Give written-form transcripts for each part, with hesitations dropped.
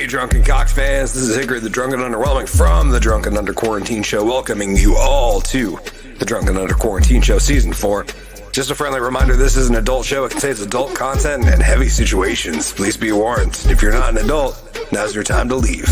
Drunken Cock fans, this is Hickory, the Drunken Underwhelming from the Drunken Under Quarantine Show, welcoming you all to the Drunken Under Quarantine Show Season 4. Just a friendly reminder, this is an adult show. It contains adult content and heavy situations. Please be warned. If you're not an adult, now's your time to leave.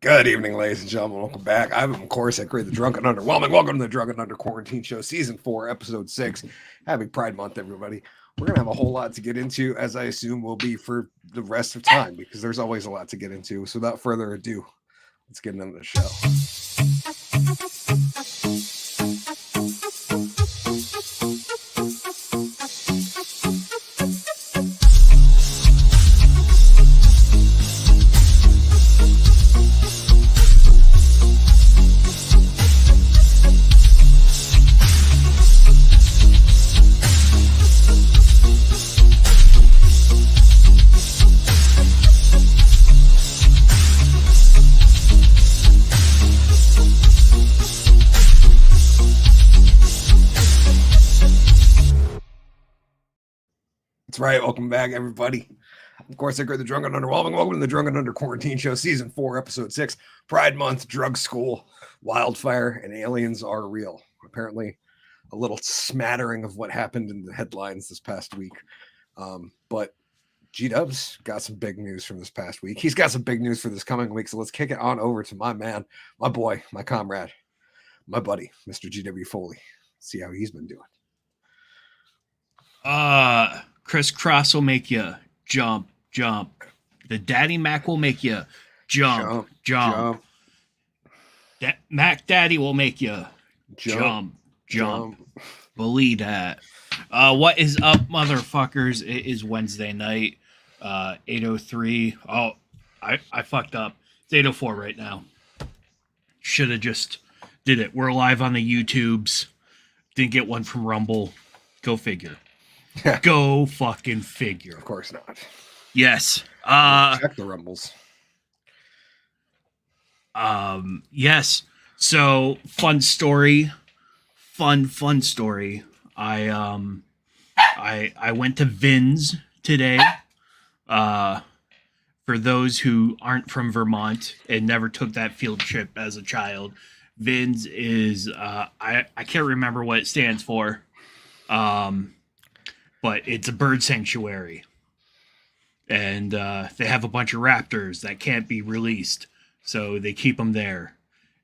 Good evening, ladies and gentlemen. Welcome back. I'm, of course, Hickory, the Drunken Underwhelming. Welcome to the Drunken Under Quarantine Show, Season 4, Episode 6. Happy Pride Month, everybody. We're going to have a whole lot to get into, as I assume will be for the rest of time, because there's always a lot to get into. So without further ado, let's get into the show. Right, welcome back, everybody. Of course, I agree. The Drunken Underwhelming. Welcome to the Drunken Under Quarantine Show, Season 4, Episode 6. Pride Month, drug school, wildfire, and aliens are real. Apparently, a little smattering of what happened in the headlines this past week. But G-Dub's got some big news from this past week. He's got some big news for this coming week. So let's kick it on over to my man, my boy, my comrade, my buddy, Mr. G.W. Foley. See how he's been doing. Crisscross will make you jump. The Daddy Mac will make you jump. Mac Daddy will make you jump. Believe that. What is up, motherfuckers? It is Wednesday night, 8:03. Oh, I fucked up. It's 8:04 right now. Should have just did it. We're live on the YouTubes. Didn't get one from Rumble. Go figure. Go fucking figure. Of course not. Yes. Check the rumbles. Yes. So fun story. Fun story. I went to Vins today. For those who aren't from Vermont and never took that field trip as a child, Vins is I can't remember what it stands for. But it's a bird sanctuary. And they have a bunch of raptors that can't be released. So they keep them there.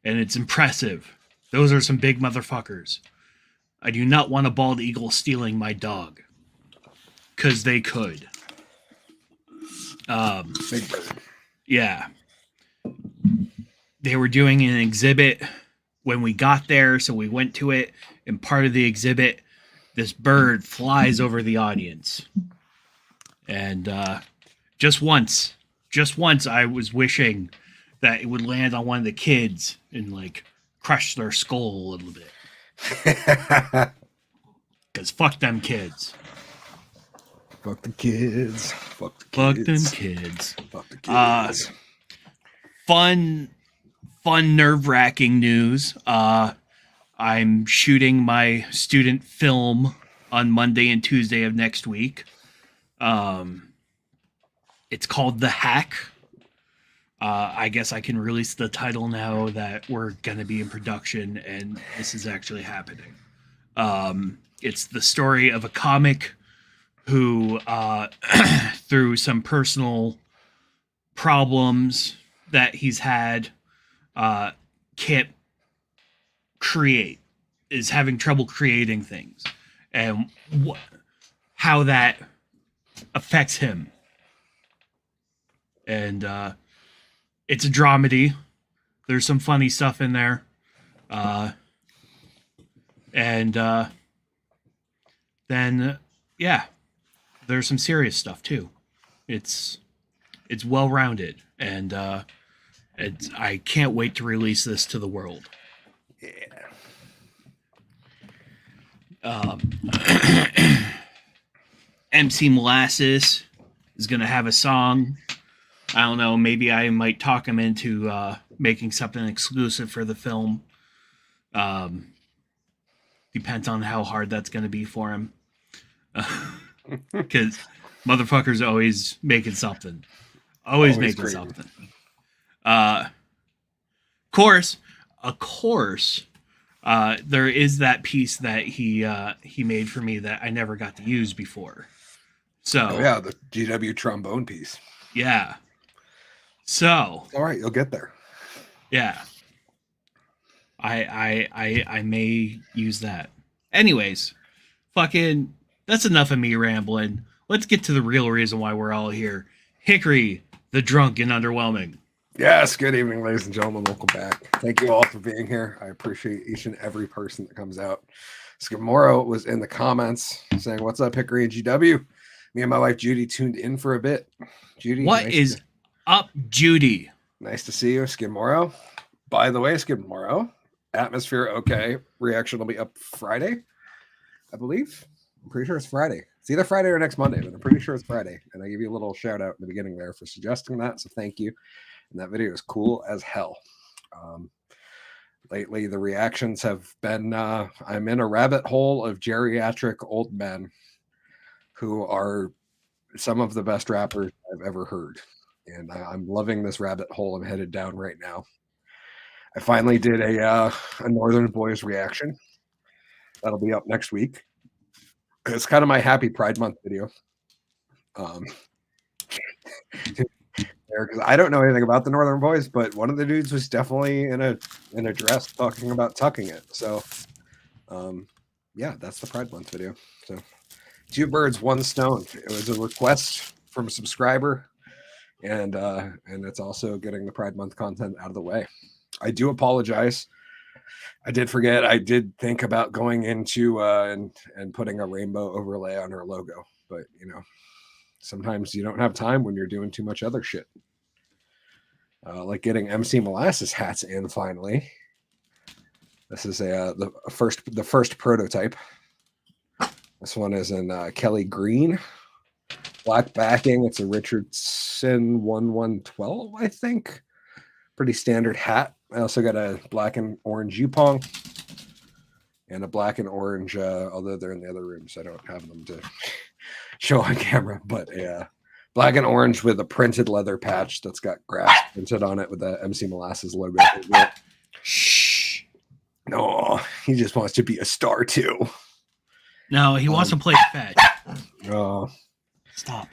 And it's impressive. Those are some big motherfuckers. I do not want a bald eagle stealing my dog. Because they could. Big bird. Yeah. They were doing an exhibit when we got there. So we went to it. And part of the exhibit, this bird flies over the audience. And just once I was wishing that it would land on one of the kids and like crush their skull a little bit. Because fuck them kids. Fuck the kids. Fuck them kids. Fuck the kids. Fun nerve-wracking news. I'm shooting my student film on Monday and Tuesday of next week. It's called The Hack. I guess I can release the title now that we're going to be in production and this is actually happening. It's the story of a comic who, through some personal problems that he's had, can't create, is having trouble creating things, and how that affects him. And it's a dramedy. There's some funny stuff in there. And then, yeah, there's some serious stuff too. It's well rounded, and I can't wait to release this to the world. Yeah. MC Molasses is gonna have a song. I don't know. Maybe I might talk him into making something exclusive for the film. Depends on how hard that's going to be for him. Because motherfucker's always making something. Always making crazy. something. Of course, there is that piece that he made for me that I never got to use before. So the GW trombone piece. Yeah. So all right, you'll get there. Yeah. I may use that. Anyways, fucking that's enough of me rambling. Let's get to the real reason why we're all here. Hickory, the drunk and underwhelming. Yes, good evening, ladies and gentlemen. Welcome back. Thank you all for being here. I appreciate each and every person that comes out. Skimoro was in the comments saying, "What's up, Hickory and GW?" Me and my wife Judy tuned in for a bit. Judy, what is up, Judy? Nice to see you, Skimoro. By the way, Skimoro, Atmosphere okay. Reaction will be up Friday, I believe. I'm pretty sure it's Friday. It's either Friday or next Monday, but I'm pretty sure it's Friday. And I give you a little shout out in the beginning there for suggesting that. So thank you. And that video is cool as hell. Lately, the reactions have been I'm in a rabbit hole of geriatric old men who are some of the best rappers I've ever heard. And I'm loving this rabbit hole I'm headed down right now. I finally did a Northern Boys reaction. That'll be up next week. It's kind of my happy Pride Month video. Because I don't know anything about the Northern Boys, but one of the dudes was definitely in a dress talking about tucking it. So, yeah, that's the Pride Month video. So, 2 birds, 1 stone. It was a request from a subscriber, and it's also getting the Pride Month content out of the way. I do apologize. I did forget. I did think about going into and putting a rainbow overlay on her logo, but you know, sometimes you don't have time when you're doing too much other shit. Like getting MC Molasses hats in finally. This is the first prototype. This one is in Kelly green, black backing. It's a Richardson 1112, I think. Pretty standard hat. I also got a black and orange Yupong and a black and orange, although they're in the other room, so I don't have them to show on camera, but a black and orange with a printed leather patch that's got grass printed on it with the MC Molasses logo. Shh. No, he just wants to be a star too. No, he wants to play fetch. Oh. Stop.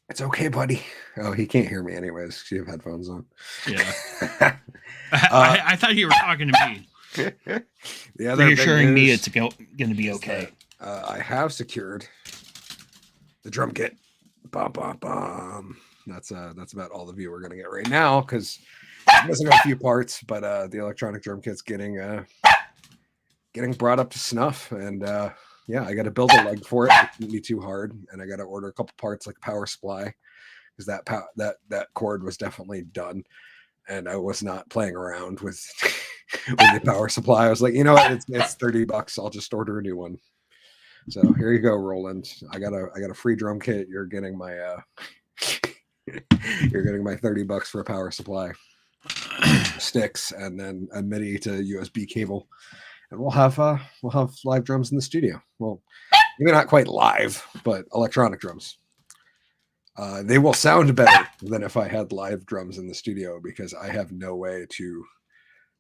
It's okay, buddy. Oh, he can't hear me anyways because you have headphones on. Yeah. I thought you were talking to me. The other reassuring me it's going to be okay. I have secured the drum kit. Bum, bum, bum. That's about all the view we're going to get right now because I'm missing a few parts, but the electronic drum kit's getting brought up to snuff, and yeah, I got to build a leg for it. It shouldn't be too hard, and I got to order a couple parts like power supply because that cord was definitely done, and I was not playing around with with the power supply. I was like, you know what, it's $30. I'll just order a new one. So here you go, Roland. I got a free drum kit. You're getting my $30 for a power supply, sticks, and then a MIDI to USB cable. And we'll have live drums in the studio. Well, maybe not quite live, but electronic drums. They will sound better than if I had live drums in the studio because I have no way to.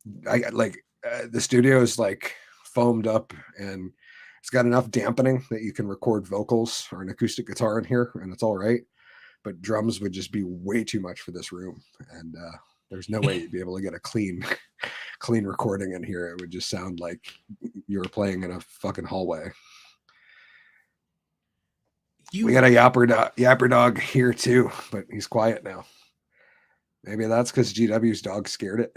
The studio is like foamed up and it's got enough dampening that you can record vocals or an acoustic guitar in here, and it's all right. But drums would just be way too much for this room, and there's no way you'd be able to get a clean recording in here. It would just sound like you were playing in a fucking hallway. We got a yapper dog here too, but he's quiet now. Maybe that's because GW's dog scared it.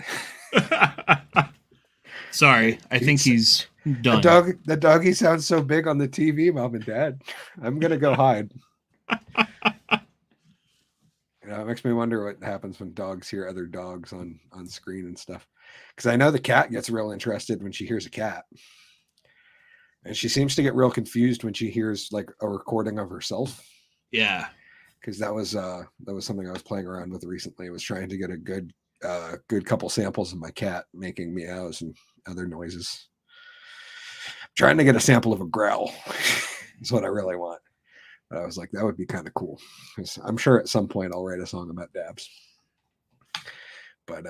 Sorry, I think he's Done. The doggy sounds so big on the TV, Mom and Dad. I'm gonna go hide. It makes me wonder what happens when dogs hear other dogs on screen and stuff. Because I know the cat gets real interested when she hears a cat, and she seems to get real confused when she hears like a recording of herself. Yeah. Because that was something I was playing around with recently. I was trying to get a good couple samples of my cat making meows and other noises. Trying to get a sample of a growl is what I really want. But I was like, that would be kind of cool. I'm sure at some point I'll write a song about dabs. But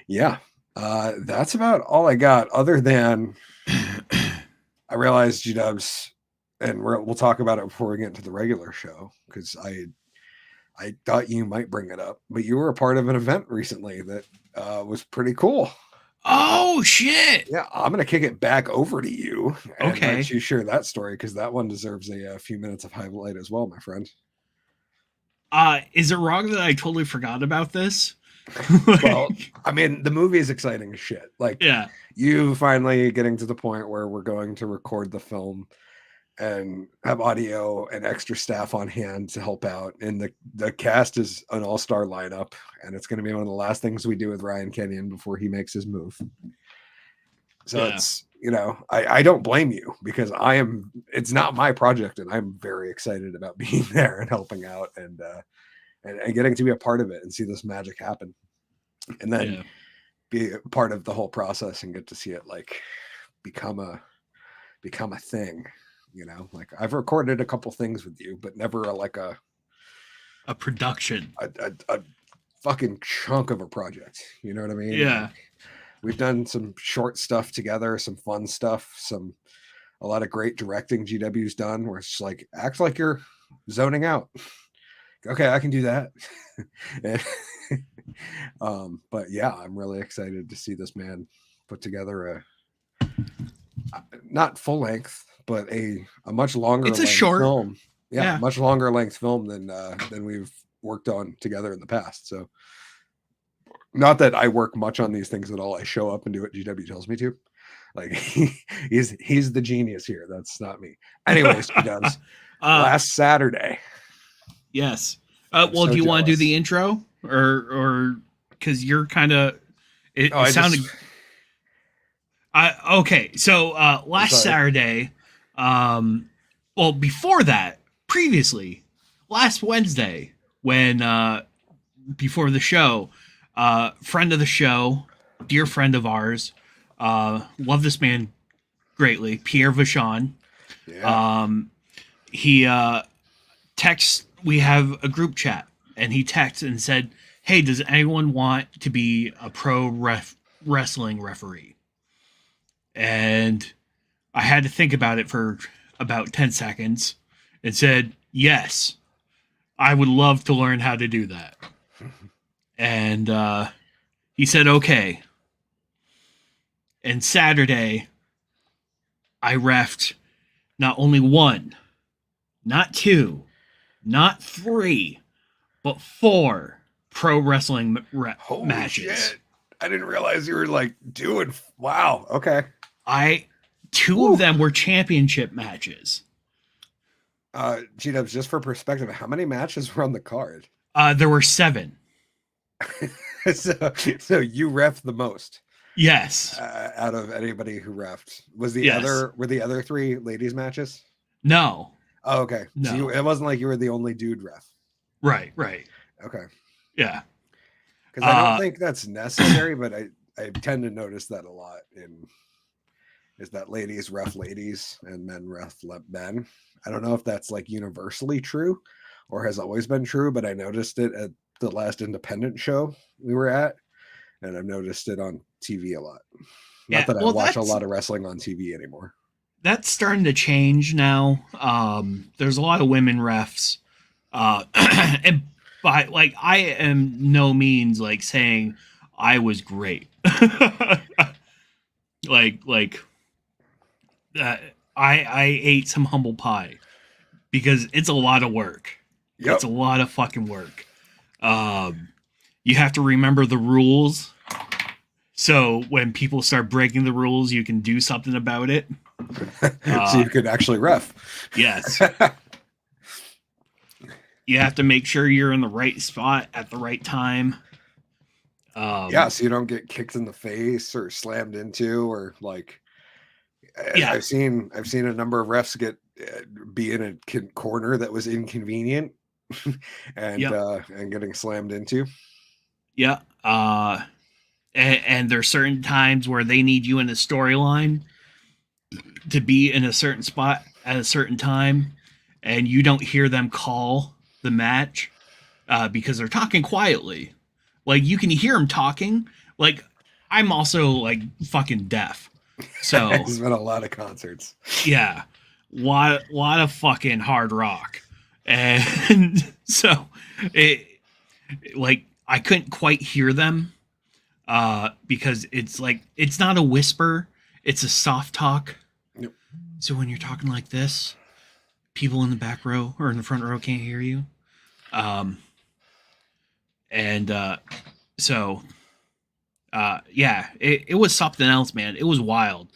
yeah, that's about all I got. Other than I realized G-Dubs, and we'll talk about it before we get into the regular show, because I thought you might bring it up, but you were a part of an event recently that was pretty cool. Oh shit! Yeah, I'm gonna kick it back over to you and Okay. let you share that story, because that one deserves a few minutes of highlight as well, my friend. Is it wrong that I totally forgot about this? Well, I mean, the movie is exciting as shit. Like, yeah, you finally getting to the point where we're going to record the film and have audio and extra staff on hand to help out. And the cast is an all-star lineup, and it's going to be one of the last things we do with Ryan Kenyon before he makes his move. So it's, I don't blame you, because it's not my project, and I'm very excited about being there and helping out and getting to be a part of it and see this magic happen, and then be a part of the whole process and get to see it like become a thing. Like, I've recorded a couple things with you, but never a production, a fucking chunk of a project. You know what I mean? Yeah. Like, we've done some short stuff together, some fun stuff, a lot of great directing GW's done, where it's like, act like you're zoning out. Okay, I can do that. But yeah, I'm really excited to see this man put together a not full length, but a much longer. It's a short film. Yeah, much longer length film than we've worked on together in the past. So, not that I work much on these things at all. I show up and do what GW tells me to. Like, he's the genius here. That's not me. Anyways, he does. Last Saturday. Yes. Well, so do you want to do the intro, or because you're kind of it sounded. Okay, so last Saturday, well, before that, previously, last Wednesday, when before the show, friend of the show, dear friend of ours, love this man greatly, Pierre Vachon. Yeah. He texts. We have a group chat, and he texted and said, "Hey, does anyone want to be a pro wrestling referee?" And I had to think about it for about 10 seconds and said, "Yes, I would love to learn how to do that." And he said, "Okay." And Saturday, I reffed not only one, not two, not three, but 4 pro wrestling matches. Shit. I didn't realize you were like doing. Wow. Okay. 2 of them were championship matches. G-Dubs, just for perspective, how many matches were on the card? There were 7. So you reffed the most. Yes. Out of anybody who reffed. Were the other 3 ladies matches? No. Oh, okay. No. So it wasn't like you were the only dude ref. Right. Okay. Yeah. Because I don't think that's necessary, but I tend to notice that a lot is that ladies ref ladies and men ref men. I don't know if that's like universally true or has always been true, but I noticed it at the last independent show we were at, and I've noticed it on TV a lot. Not that I watch a lot of wrestling on TV anymore. That's starting to change now. There's a lot of women refs, and by like, I am no means like saying I was great. I ate some humble pie because it's a lot of work. Yep. It's a lot of fucking work. You have to remember the rules. So when people start breaking the rules, you can do something about it. So you could actually ref. Yes. You have to make sure you're in the right spot at the right time. Yeah, so you don't get kicked in the face or slammed into, or like Yeah. I've seen a number of refs get be in a corner that was inconvenient and Yep. and getting slammed into. Yeah. And there's certain times where they need you in a storyline to be in a certain spot at a certain time, and you don't hear them call the match because they're talking quietly. Like you can hear them talking. Like I'm also like fucking deaf, so There's been a lot of concerts. yeah, lot of fucking hard rock, and so it like I couldn't quite hear them because it's like it's not a whisper, it's a soft talk. Yep. So when you're talking like this, people in the back row or in the front row can't hear you. And so yeah, it was something else, man. It was wild.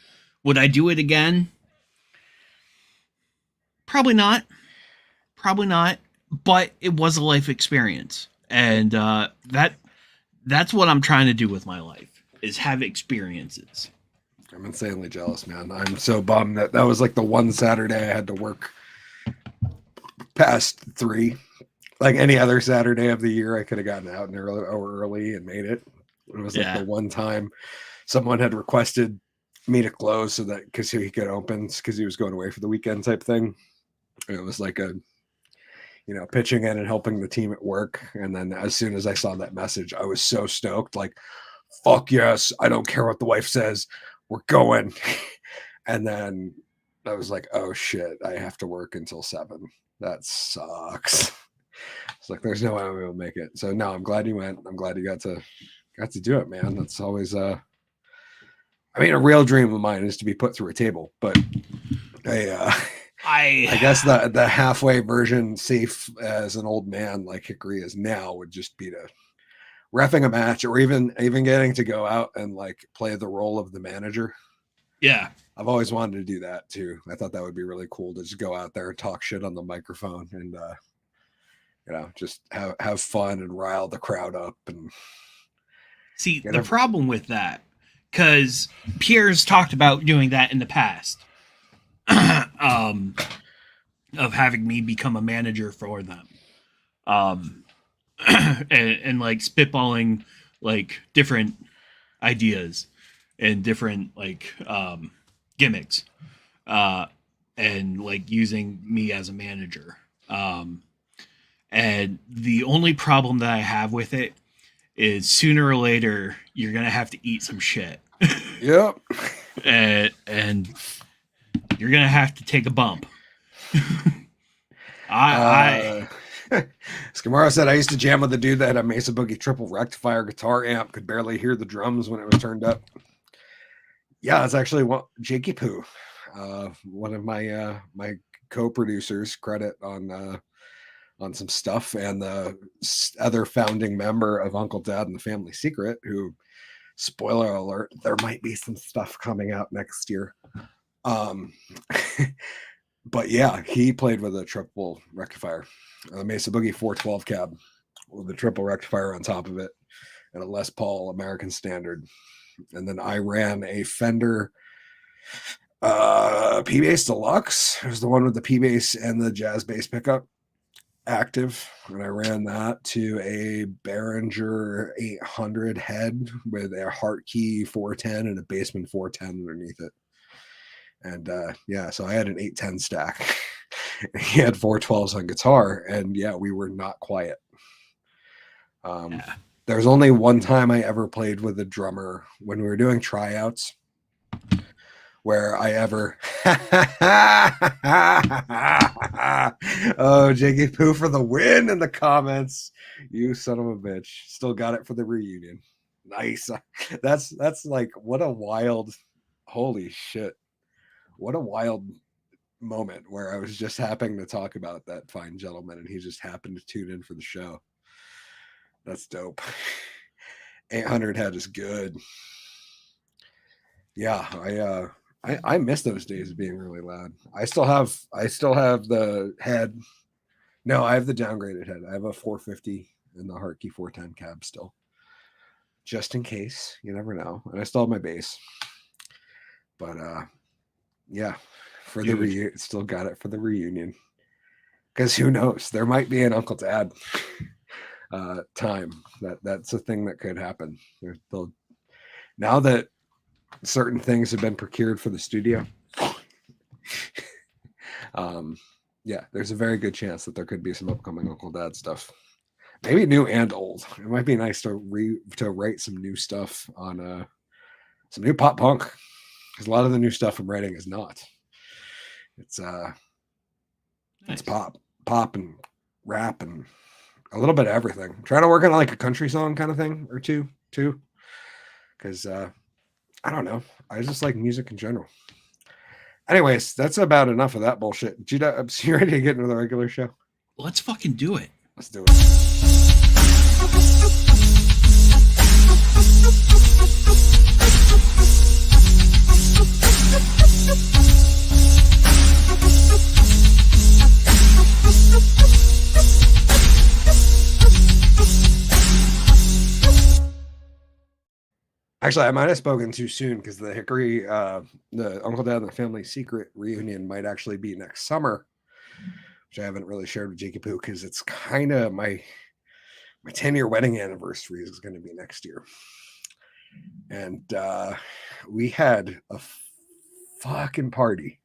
Would I do it again? Probably not. Probably not. But it was a life experience, and that's what I'm trying to do with my life is have experiences. I'm insanely jealous, man. I'm so bummed that was like the one Saturday I had to work past 3. Like any other Saturday of the year, I could have gotten out an early and made it. It was like the one time someone had requested me to close so that because he could open because he was going away for the weekend type thing. It was like a, pitching in and helping the team at work. And then as soon as I saw that message, I was so stoked. Like, fuck yes, I don't care what the wife says. We're going. And then I was like, oh shit, I have to work until 7. That sucks. It's like there's no way I'm able to make it. So no, I'm glad you went. I'm glad you got to do it, man. That's always a real dream of mine is to be put through a table, but I guess the halfway version, safe as an old man like Hickory is now, would just be to reffing a match or even getting to go out and like play the role of the manager. Yeah. I've always wanted to do that too. I thought that would be really cool to just go out there and talk shit on the microphone and just have fun and rile the crowd up. And see the problem with that, because Pierre's talked about doing that in the past, of having me become a manager for them, and like spitballing like different ideas and different like gimmicks, and like using me as a manager. And the only problem that I have with it is sooner or later you're gonna have to eat some shit. Yep. and you're gonna have to take a bump. Skamara said I used to jam with the dude that had a Mesa Boogie triple rectifier guitar amp, could barely hear the drums when it was turned up. Yeah, it's actually Jakey Poo, one of my my co-producers, credit on some stuff, and the other founding member of Uncle Dad and the Family Secret, who, spoiler alert, there might be some stuff coming out next year. But yeah, he played with a triple rectifier, a Mesa Boogie 412 cab with a triple rectifier on top of it, and a Les Paul American Standard. And then I ran a Fender P-Bass Deluxe. It was the one with the P-Bass and the jazz bass pickup active, and I ran that to a Behringer 800 head with a Hartkey 410 and a Bassman 410 underneath it. And so I had an 810 stack. He had 412s on guitar, and yeah, we were not quiet. There's only one time I ever played with a drummer when we were doing tryouts where I ever oh, Jakey Poo for the win in the comments. You son of a bitch. Still got it for the reunion. Nice. That's like, what a wild, holy shit. What a wild moment where I was just happening to talk about that fine gentleman and he just happened to tune in for the show. That's dope. 800 head is good. Yeah, I miss those days of being really loud. I still have the head. No, I have the downgraded head. I have a 450 and the Hartke 410 cab still, just in case. You never know. And I still have my bass. But yeah, for the reunion, still got it for the reunion. Because who knows? There might be an Uncle Dad time. That's a thing that could happen. Now that certain things have been procured for the studio, yeah, there's a very good chance that there could be some upcoming Uncle Dad stuff. Maybe new and old. It might be nice to write some new stuff on some new pop punk, because a lot of the new stuff I'm writing is not. It's nice. It's pop and rap and a little bit of everything. I'm trying to work on like a country song kind of thing or two, because I don't know. I just like music in general. Anyways, that's about enough of that bullshit. Judah, you ready to get into the regular show? Let's fucking do it. Let's do it. Actually, I might have spoken too soon because the Hickory, the Uncle Dad and the Family Secret reunion might actually be next summer, which I haven't really shared with Jakey Poo because it's kind of my 10-year wedding anniversary is going to be next year. And we had a fucking party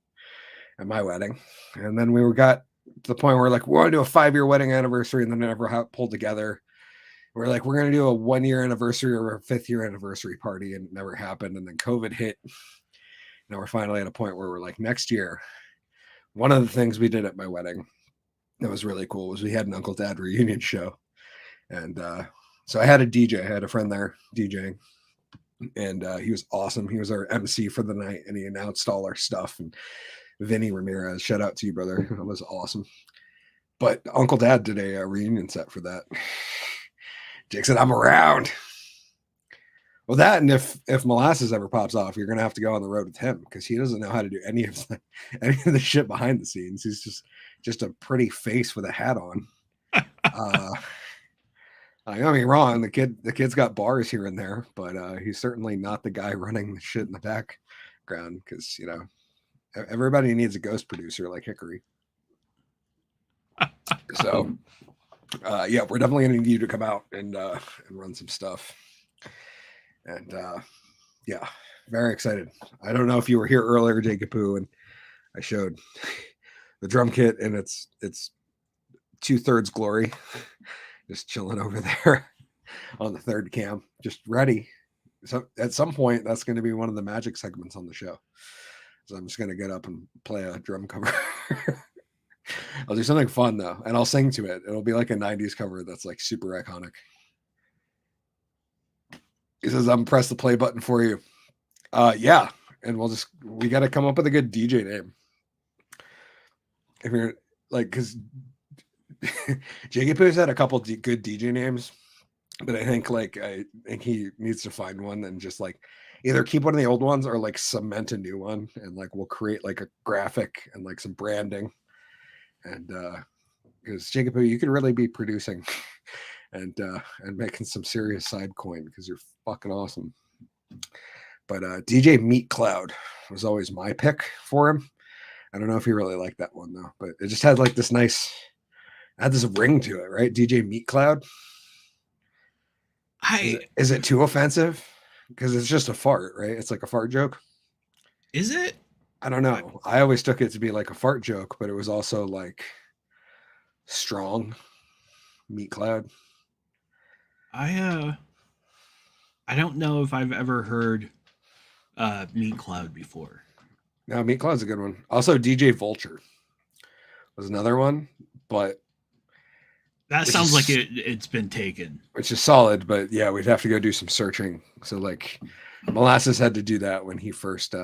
at my wedding. And then we got to the point where like, we want to do a 5-year wedding anniversary, and then it never pulled together. We're like, we're going to do a 1-year anniversary or a 5th-year anniversary party, and it never happened. And then COVID hit. Now we're finally at a point where we're like, next year. One of the things we did at my wedding that was really cool was we had an Uncle Dad reunion show. And so I had a DJ. I had a friend there DJing. And he was awesome. He was our MC for the night, and he announced all our stuff. And Vinny Ramirez, shout out to you, brother. That was awesome. But Uncle Dad did a reunion set for that. Jake said, I'm around. Well, that, and if Molasses ever pops off, you're gonna have to go on the road with him because he doesn't know how to do any of the shit behind the scenes. He's just a pretty face with a hat on. I don't get me wrong, the kid's got bars here and there, but he's certainly not the guy running the shit in the background because everybody needs a ghost producer like Hickory. So yeah, we're definitely gonna need you to come out and run some stuff. And yeah, very excited. I don't know if you were here earlier, Jakapoo, and I showed the drum kit, and it's 2/3 glory, just chilling over there on the third cam, just ready. So at some point, that's going to be one of the magic segments on the show. So I'm just going to get up and play a drum cover. I'll do something fun though, and I'll sing to it. It'll be like a 90s cover that's like super iconic. He says, I'm press the play button for you. Yeah. And we got to come up with a good DJ name. If you're like, because Jakey had a couple good DJ names, but I think he needs to find one and just like either keep one of the old ones or like cement a new one, and like we'll create like a graphic and like some branding. And because Jakey, you could really be producing and making some serious side coin because you're fucking awesome. But DJ Meat Cloud was always my pick for him. I don't know if he really liked that one though, but it just had like this had this ring to it, right? DJ Meat Cloud. Is it too offensive? Because it's just a fart, right? It's like a fart joke. Is it? I don't know. I always took it to be like a fart joke, but it was also like strong. Meat Cloud. I don't know if I've ever heard Meat Cloud before. No, Meat Cloud's a good one. Also, DJ Vulture was another one, but that sounds like it's been taken. Which is solid, but yeah, we'd have to go do some searching. So like Molasses had to do that when he first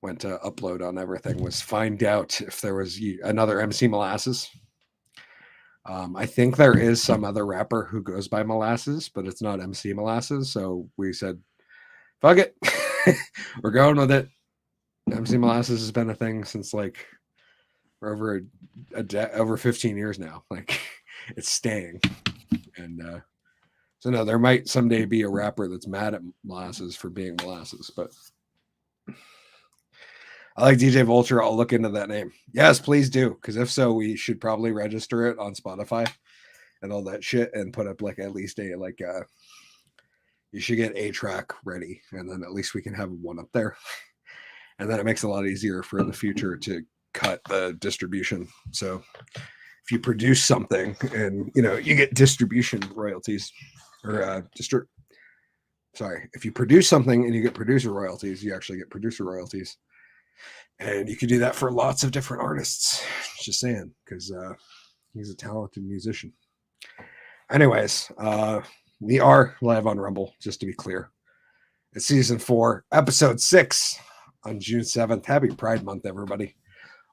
went to upload on everything, was find out if there was another MC Molasses. I think there is some other rapper who goes by Molasses, but it's not MC Molasses. So we said, fuck it. we're going with it. MC molasses has been a thing since like for over 15 years now. Like it's staying. And so no, there might someday be a rapper that's mad at molasses for being molasses, but I like DJ Vulture. I'll look into that name. Yes, please do. Because if so, we should probably register it on Spotify and all that shit and put up like at least you should get a track ready, and then at least we can have one up there. And then it makes it a lot easier for the future to cut the distribution. So if you produce something and you get distribution royalties or if you produce something and you get producer royalties, you actually get producer royalties. And you can do that for lots of different artists. Just saying, because he's a talented musician. Anyways, we are live on Rumble, just to be clear. It's season 4, episode 6 on June 7th. Happy Pride Month, everybody.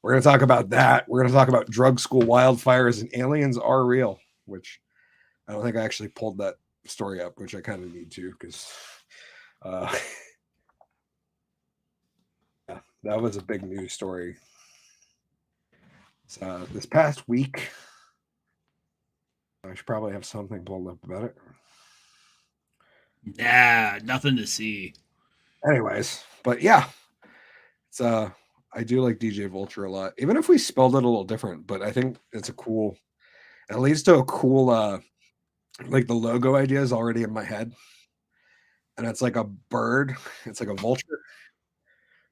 We're going to talk about that. We're going to talk about drug school wildfires and aliens are real, which I don't think I actually pulled that story up, which I kind of need to, because yeah, that was a big news story. So, this past week, I should probably have something pulled up about it. Yeah, nothing to see. Anyways, but yeah, it's I do like DJ Vulture a lot, even if we spelled it a little different. But I think it's a cool. It leads to a cool like the logo idea is already in my head, and it's like a bird. It's like a vulture,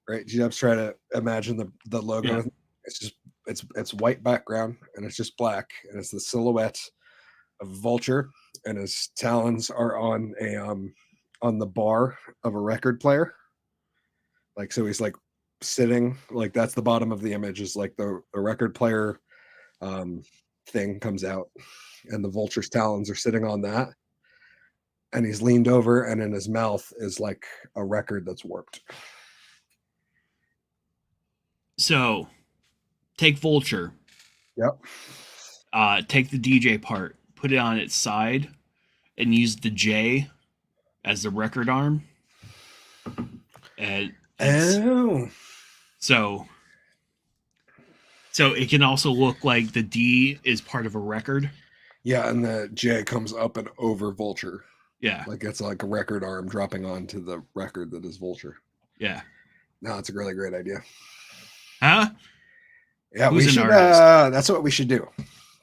right? G-Dub's trying to imagine the logo. Yeah. It's just it's white background and it's just black, and it's the silhouette of a vulture, and his talons are on the bar of a record player. Like so, he's like sitting like that's the bottom of the image is like the record player thing comes out, and the vulture's talons are sitting on that, and he's leaned over, and in his mouth is like a record that's warped. So, take Vulture. Yep. Take the DJ part, put it on its side, and use the J as the record arm. And so it can also look like the D is part of a record. Yeah, and the J comes up and over Vulture. Yeah. Like it's like a record arm dropping onto the record that is Vulture. Yeah. No, it's a really great idea. Huh? Yeah, Who's we should. That's what we should do.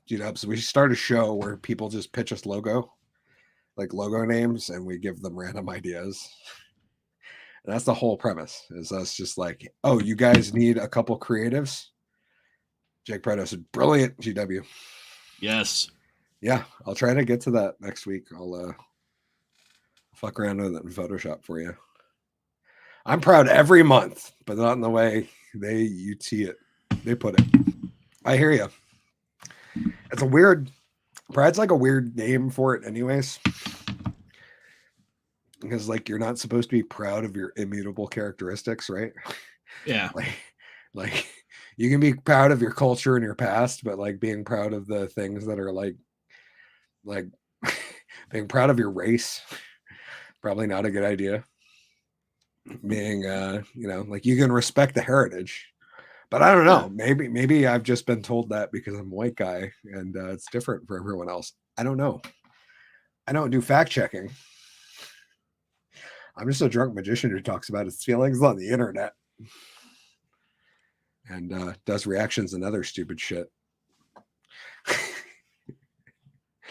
G-Dubs. We should start a show where people just pitch us logo names, and we give them random ideas. And that's the whole premise. Is us just like, oh, you guys need a couple creatives. Jake Preto said, brilliant, GW. Yes. Yeah, I'll try to get to that next week. I'll fuck around with it in Photoshop for you. I'm proud every month, but not in the way they put it. I hear you. It's a weird. Pride's like a weird name for it, anyways. Because like you're not supposed to be proud of your immutable characteristics, right? Yeah. like you can be proud of your culture and your past, but like being proud of the things that are like being proud of your race, probably not a good idea. Being like you can respect the heritage, but I don't know. Maybe I've just been told that because I'm a white guy and it's different for everyone else. I don't know. I don't do fact checking. I'm just a drunk magician who talks about his feelings on the internet and does reactions and other stupid shit.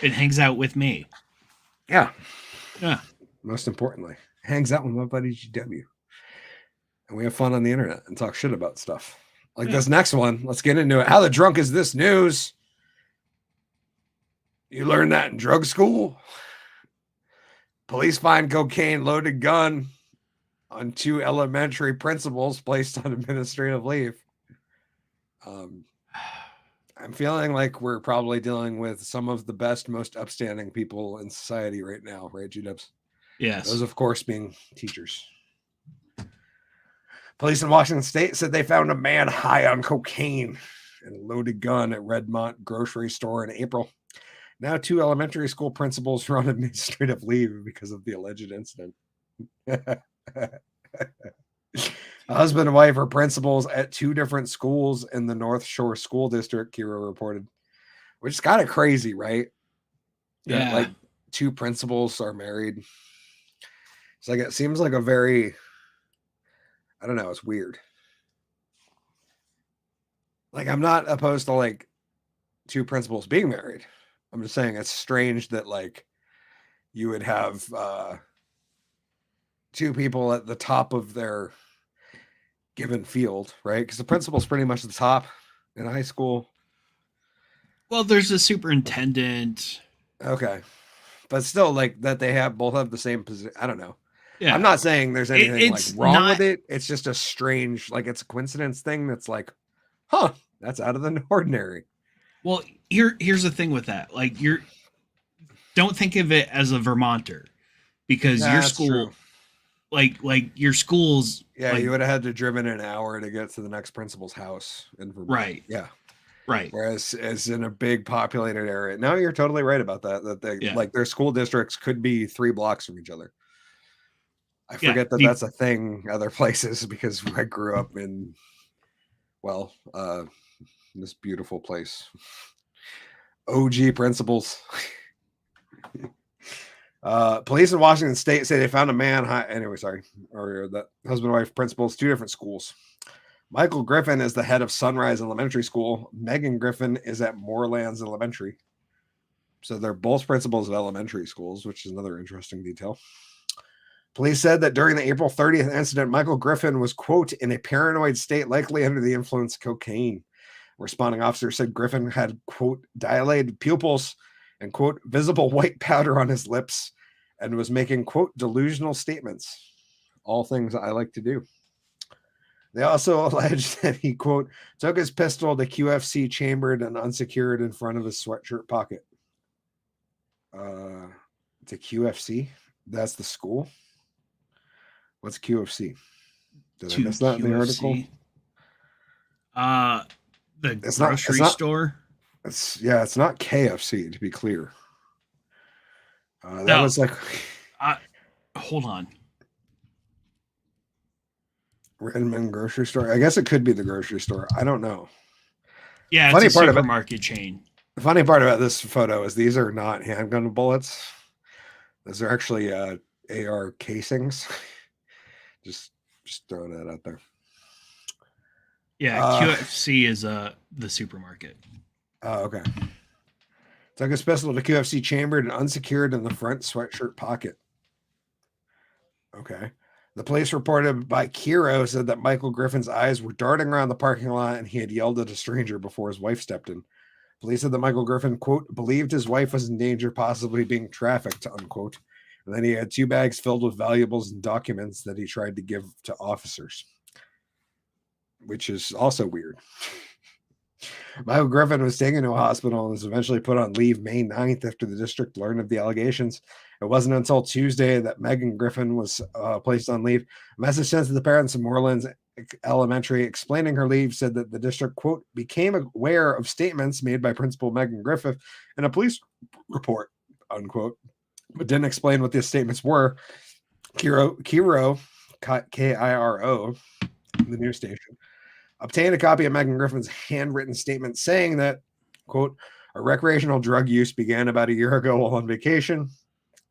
It hangs out with me. Yeah. Yeah. Most importantly, hangs out with my buddy GW. And we have fun on the internet and talk shit about stuff. Like this next one. Let's get into it. How the drunk is this news? You learned that in drug school? Police find cocaine loaded gun on 2 elementary principals placed on administrative leave. I'm feeling like we're probably dealing with some of the best, most upstanding people in society right now, right, G-Dubs? Yes. Those, of course, being teachers. Police in Washington State said they found a man high on cocaine and a loaded gun at Redmont grocery store in April. Now 2 elementary school principals are on administrative leave because of the alleged incident. husband and wife are principals at 2 different schools in the North Shore School District, Kiro reported, which is kind of crazy, right? Yeah. That, like, 2 principals are married. It's like, it seems like a very, I don't know, it's weird. Like, I'm not opposed to, like, 2 principals being married. I'm just saying it's strange that, like, you would have 2 people at the top of their given field, right? Because the principal's pretty much the top in high school. Well, there's a superintendent. Okay. But still, like, that they both have the same position. I don't know. Yeah. I'm not saying there's anything like it's wrong not- with it. It's just a strange, like, it's a coincidence thing that's like, huh, that's out of the ordinary. Well, here's the thing with that. Like, don't think of it as a Vermonter, because your That's school, true. like your school's, Yeah, like, you would have had to driven an hour to get to the next principal's house in Vermont. Right. Yeah. right. Whereas as in a big populated area. No, you're totally right about that. That they Yeah. like their school districts could be 3 blocks from each other. I Yeah, forget that that's a thing other places because I grew up in, well, this beautiful place. OG principals. Police in Washington State say they found a man. Anyway, sorry. Or the husband and wife principals, 2 different schools. Michael Griffin is the head of Sunrise Elementary School. Megan Griffin is at Moorlands Elementary. So they're both principals of elementary schools, which is another interesting detail. Police said that during the April 30th incident, Michael Griffin was, quote, in a paranoid state, likely under the influence of cocaine. Responding officer said Griffin had, quote, dilated pupils and, quote, visible white powder on his lips and was making, quote, delusional statements. All things I like to do. They also alleged that he, quote, took his pistol to QFC chambered and unsecured in front of his sweatshirt pocket. To QFC? That's the school? What's QFC? Did I miss that in the article? The grocery store. It's not KFC, to be clear. That No. was like hold on. Redmond grocery store. I guess it could be the grocery store. I don't know. Yeah, Funny it's a part of it- supermarket chain. The funny part about this photo is these are not handgun bullets. Those are actually AR casings. just throwing that out there. Yeah, QFC is the supermarket. Oh, okay. Took his pistol to QFC chambered and unsecured in the front sweatshirt pocket. Okay. The police reported by Kiro said that Michael Griffin's eyes were darting around the parking lot and he had yelled at a stranger before his wife stepped in. Police said that Michael Griffin, quote, believed his wife was in danger, possibly being trafficked, unquote. And then he had 2 bags filled with valuables and documents that he tried to give to officers, which is also weird. Michael Griffin was taken to a hospital and was eventually put on leave May 9th after the district learned of the allegations. It wasn't until Tuesday that Megan Griffin was placed on leave. A message sent to the parents of Moorlands Elementary explaining her leave said that the district, quote, became aware of statements made by Principal Megan Griffith in a police report, unquote, but didn't explain what these statements were. Kiro, K-I-R-O, the news station, obtained a copy of Megan Griffin's handwritten statement saying that, quote, a recreational drug use began about a year ago while on vacation.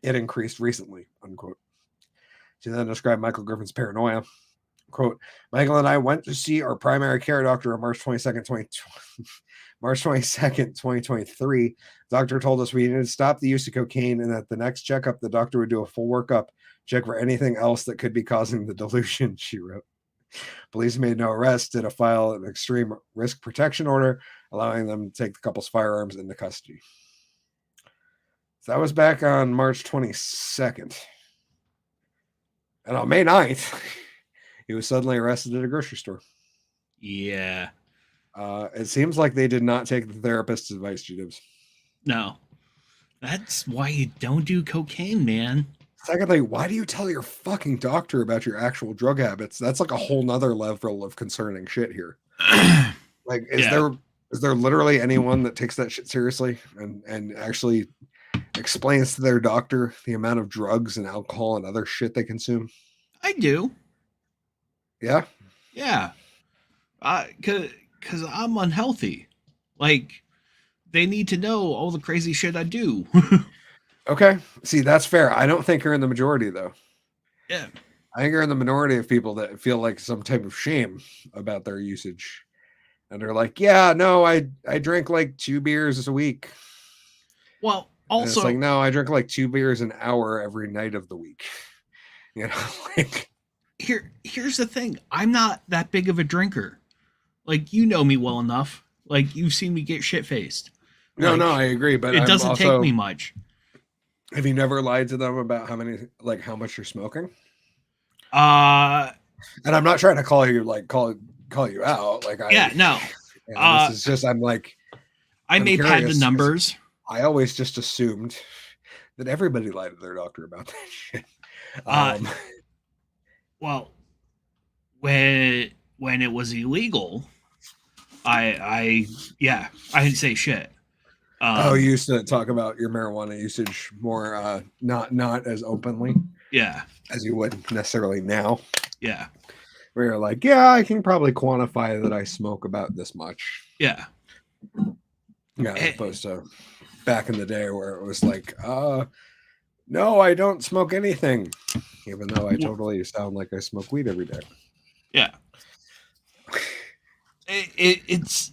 It increased recently, unquote. She then described Michael Griffin's paranoia. Quote, Michael and I went to see our primary care doctor on March 22nd, 2023. The doctor told us we needed to stop the use of cocaine and that the next checkup, the doctor would do a full workup, check for anything else that could be causing the delusion, she wrote. Police made no arrest, did file an extreme risk protection order, allowing them to take the couple's firearms into custody. So that was back on March 22nd. And on May 9th, he was suddenly arrested at a grocery store. Yeah. It seems like they did not take the therapist's advice, G-Dibs. No. That's why you don't do cocaine, man. Secondly, why do you tell your fucking doctor about your actual drug habits? That's like a whole nother level of concerning shit here. Like, is there literally anyone that takes that shit seriously and actually explains to their doctor the amount of drugs and alcohol and other shit they consume? I do. Yeah. Yeah. Cause I'm unhealthy. Like, they need to know all the crazy shit I do. Okay. See, that's fair. I don't think you're in the majority though. Yeah. I think you're in the minority of people that feel like some type of shame about their usage. And they're like, yeah, no, I drink like 2 beers a week. Well, And it's like, also, no, I drink like 2 beers an hour every night of the week. You know, like here's the thing. I'm not that big of a drinker. Like, you know me well enough. Like, you've seen me get shit faced. no, Like, I agree, but it I'm doesn't take me also. much. Have you never lied to them about how much you're smoking? Uh And I'm not trying to call you out. Like yeah, no. this Uh is just I I'm may pad the curious 'cause numbers. I always just assumed that everybody lied to their doctor about that shit. Uh Um, well, when it was illegal, I yeah, I didn't say shit. you used to talk about your marijuana usage more, not as openly Yeah. as you would necessarily now. Yeah. Where you're like, yeah, I can probably quantify that I smoke about this much. Yeah. Yeah, as Eh, opposed to back in the day where it was like, no, I don't smoke anything, even though I totally sound like I smoke weed every day. Yeah. It's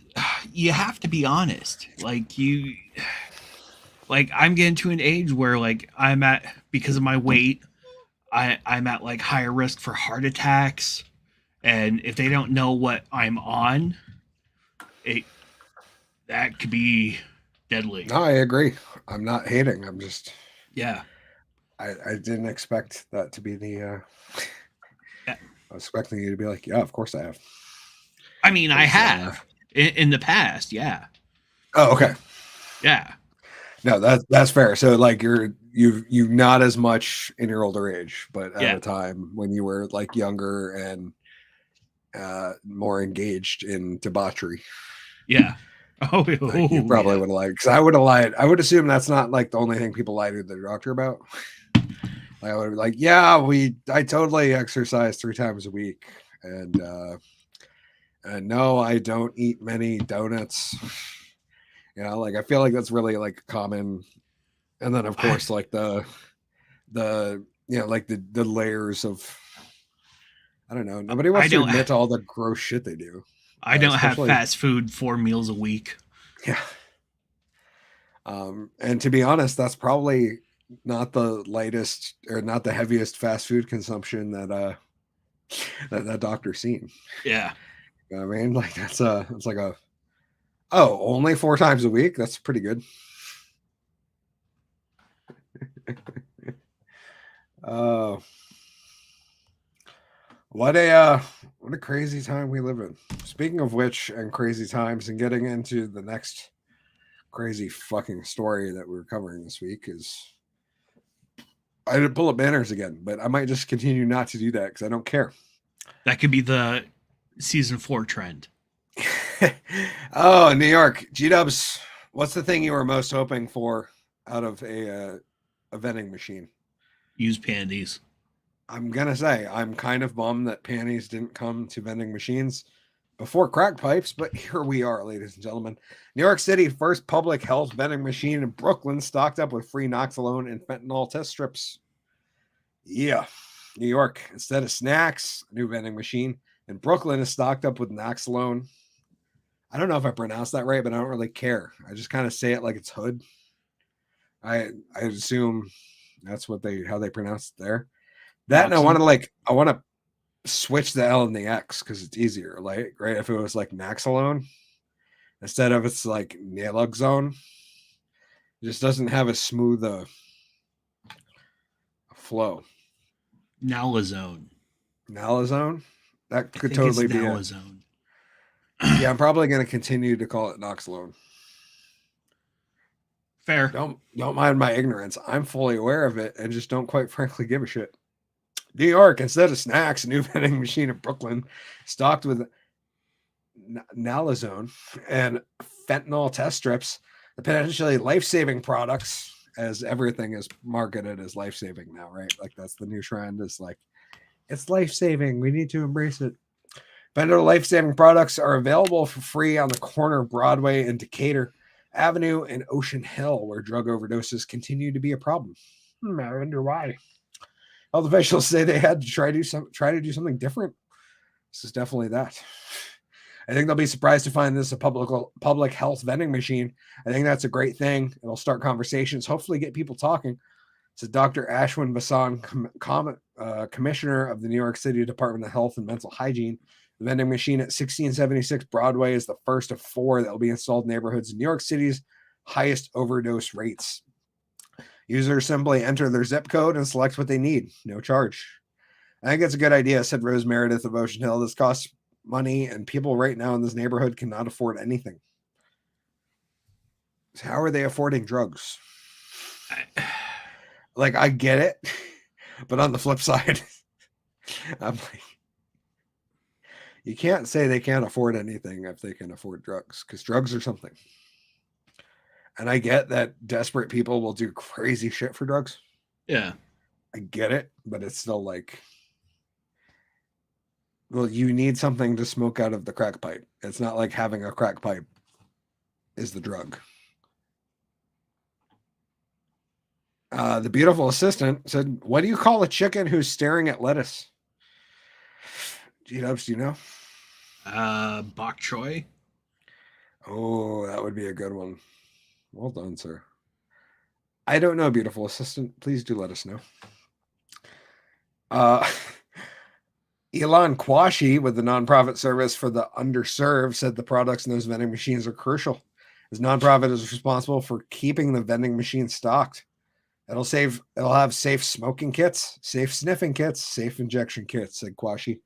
you have to be honest. Like I'm getting to an age where like I'm at, because of my weight, I'm at like higher risk for heart attacks, and if they don't know what I'm on, it that could be deadly. No, I agree. I'm not hating. I'm just Yeah. I didn't expect that to be the. Yeah. I was expecting you to be like, yeah, of course I have. I mean, I 'Cause, have in the past. Yeah. Oh, okay. Yeah. No, that's fair. So like you've not as much in your older age, but at Yeah. a time when you were like younger and more engaged in debauchery. Yeah. Oh, Like you probably yeah. would have lied because I would have lied. I would assume that's not like the only thing people lie to their doctor about. Like I would be like, yeah, I totally exercise 3 times a week, and no, I don't eat many donuts. You know, like I feel like that's really like common. And then of course like the like the layers of I don't know. Nobody I wants to don't admit to all the gross shit they do, I don't have especially fast food 4 meals a week. yeah. And to be honest, that's probably not the lightest or not the heaviest fast food consumption that doctor's seen. Yeah. You know what I mean? Like it's like only 4 times a week. That's pretty good. uh what a crazy time we live in. Speaking of which, and crazy times, and getting into the next crazy fucking story that we're covering this week is I didn't pull up banners again, but I might just continue not to do that because I don't care. That could be the season 4 trend. Oh, New York. G-Dubs, what's the thing you were most hoping for out of a vending machine? Use panties. I'm going to say I'm kind of bummed that panties didn't come to vending machines before crack pipes, but here we are, ladies and gentlemen. New York City, first public health vending machine in Brooklyn, stocked up with free Noxalone and fentanyl test strips. Yeah, New York, instead of snacks, a new vending machine in Brooklyn is stocked up with Noxalone. I don't know if I pronounced that right, but I don't really care. I just kind of say it like it's hood. I assume that's how they pronounce it there. That and I want to switch the L and the X because it's easier. Like, right, if it was like Naxalone instead of it's like Naloxone, it just doesn't have as smooth a flow. Nalazone. Nalazone? That could totally be Nalazone. Yeah, I'm probably going to continue to call it Noxalone. Fair. Don't mind my ignorance. I'm fully aware of it and just don't quite frankly give a shit. New York, instead of snacks, a new vending machine in Brooklyn stocked with Nalazone and fentanyl test strips, the potentially life-saving products, as everything is marketed as life-saving now, right? Like that's the new trend is like, it's life-saving. We need to embrace it. Fentanyl life-saving products are available for free on the corner of Broadway and Decatur Avenue and Ocean Hill, where drug overdoses continue to be a problem. I wonder why. Health officials say they had to try to do something different. This is definitely that. I think they'll be surprised to find this a public health vending machine. I think that's a great thing. It'll start conversations, hopefully get people talking. Said Dr. Ashwin Basan, commissioner of the New York City Department of Health and Mental Hygiene. The vending machine at 1676 Broadway is the first of 4 that will be installed in neighborhoods in New York City's highest overdose rates. Users simply enter their zip code and select what they need. No charge. I think it's a good idea, said Rose Meredith of Ocean Hill. This costs money, and people right now in this neighborhood cannot afford anything. So how are they affording drugs? Like, I get it, but on the flip side, I'm like, you can't say they can't afford anything if they can afford drugs, because drugs are something. And I get that desperate people will do crazy shit for drugs. Yeah. I get it, but it's still like, well, you need something to smoke out of the crack pipe. It's not like having a crack pipe is the drug. The beautiful assistant said, what do you call a chicken who's staring at lettuce? G-Dubs, do you know? Bok choy. Oh, that would be a good one. Well done, sir. I don't know, beautiful assistant. Please do let us know. Elon Kwashi with the nonprofit service for the underserved said the products in those vending machines are crucial. His nonprofit is responsible for keeping the vending machine stocked. It'll have safe smoking kits, safe sniffing kits, safe injection kits, said Kwashi.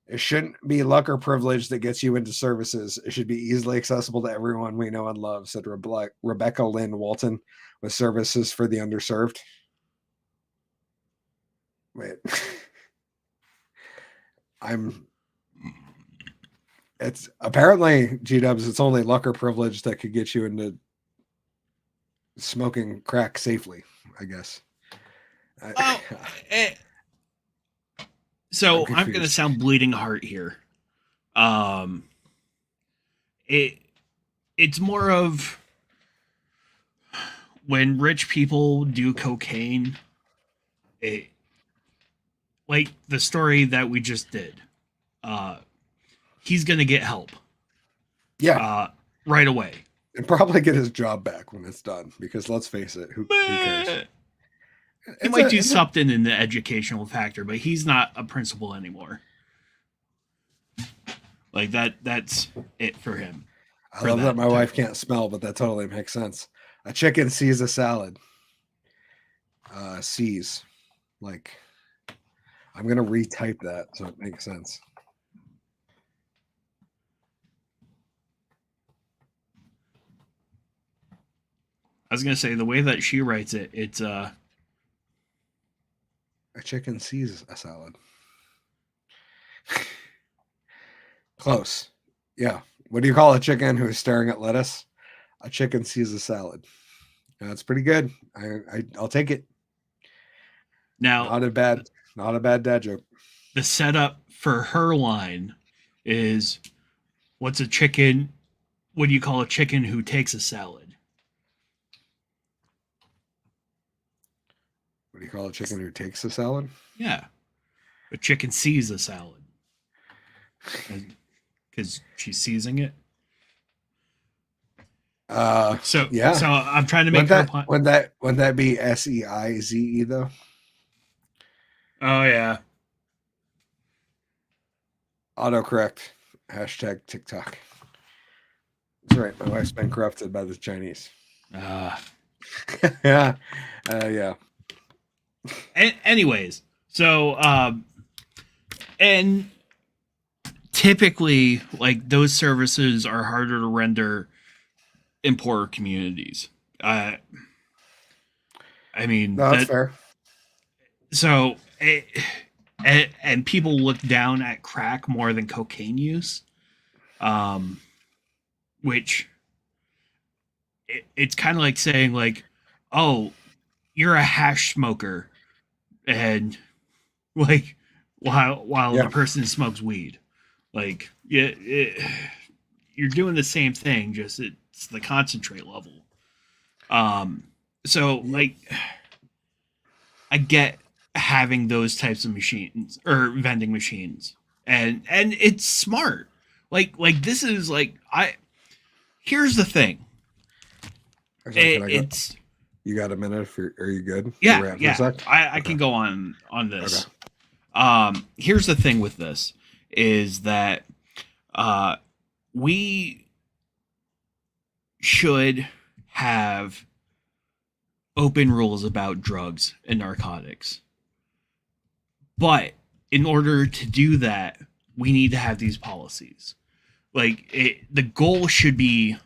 It shouldn't be luck or privilege that gets you into services. It should be easily accessible to everyone we know and love, said Rebecca Lynn Walton with services for the underserved. Wait. It's apparently, G-Dubs, it's only luck or privilege that could get you into smoking crack safely, I guess. So I'm going to sound bleeding heart here. It's more of when rich people do cocaine, like the story that we just did. He's going to get help. Yeah. Right away. And probably get his job back when it's done, because let's face it, who cares? He might do something in the educational factor, but he's not a principal anymore. Like that's it for him. I love that my wife can't smell, but that totally makes sense. A chicken sees a salad. Sees. Like, I'm going to retype that so it makes sense. I was going to say, the way that she writes it, it's a chicken sees a salad. Close. Yeah. What do you call a chicken who is staring at lettuce? A chicken sees a salad. That's pretty good. I'll take it. Now, not a bad dad joke. The setup for her line is, what's a chicken? What do you call a chicken who takes a salad? What do you call a chicken who takes a salad? Yeah. A chicken sees a salad. Because she's seizing it. So I'm trying to make her point. Would that be SEIZE though? Oh yeah. Autocorrect. Hashtag TikTok. That's right. My wife's been corrupted by the Chinese. Yeah. Yeah. Anyways, so and typically, like, those services are harder to render in poorer communities. I mean, that's fair. So, and people look down at crack more than cocaine use, which it's kind of like saying, like, oh, you're a hash smoker, and like while the person smokes weed. Like, yeah, you're doing the same thing, just it's the concentrate level. So like, I get having those types of machines or vending machines, and it's smart. Like this is like I. Here's the thing. It's you got a minute? Are you good? Yeah, yeah. I can go on this. Okay. Here's the thing with this is that we should have open rules about drugs and narcotics. But in order to do that, we need to have these policies. Like the goal should be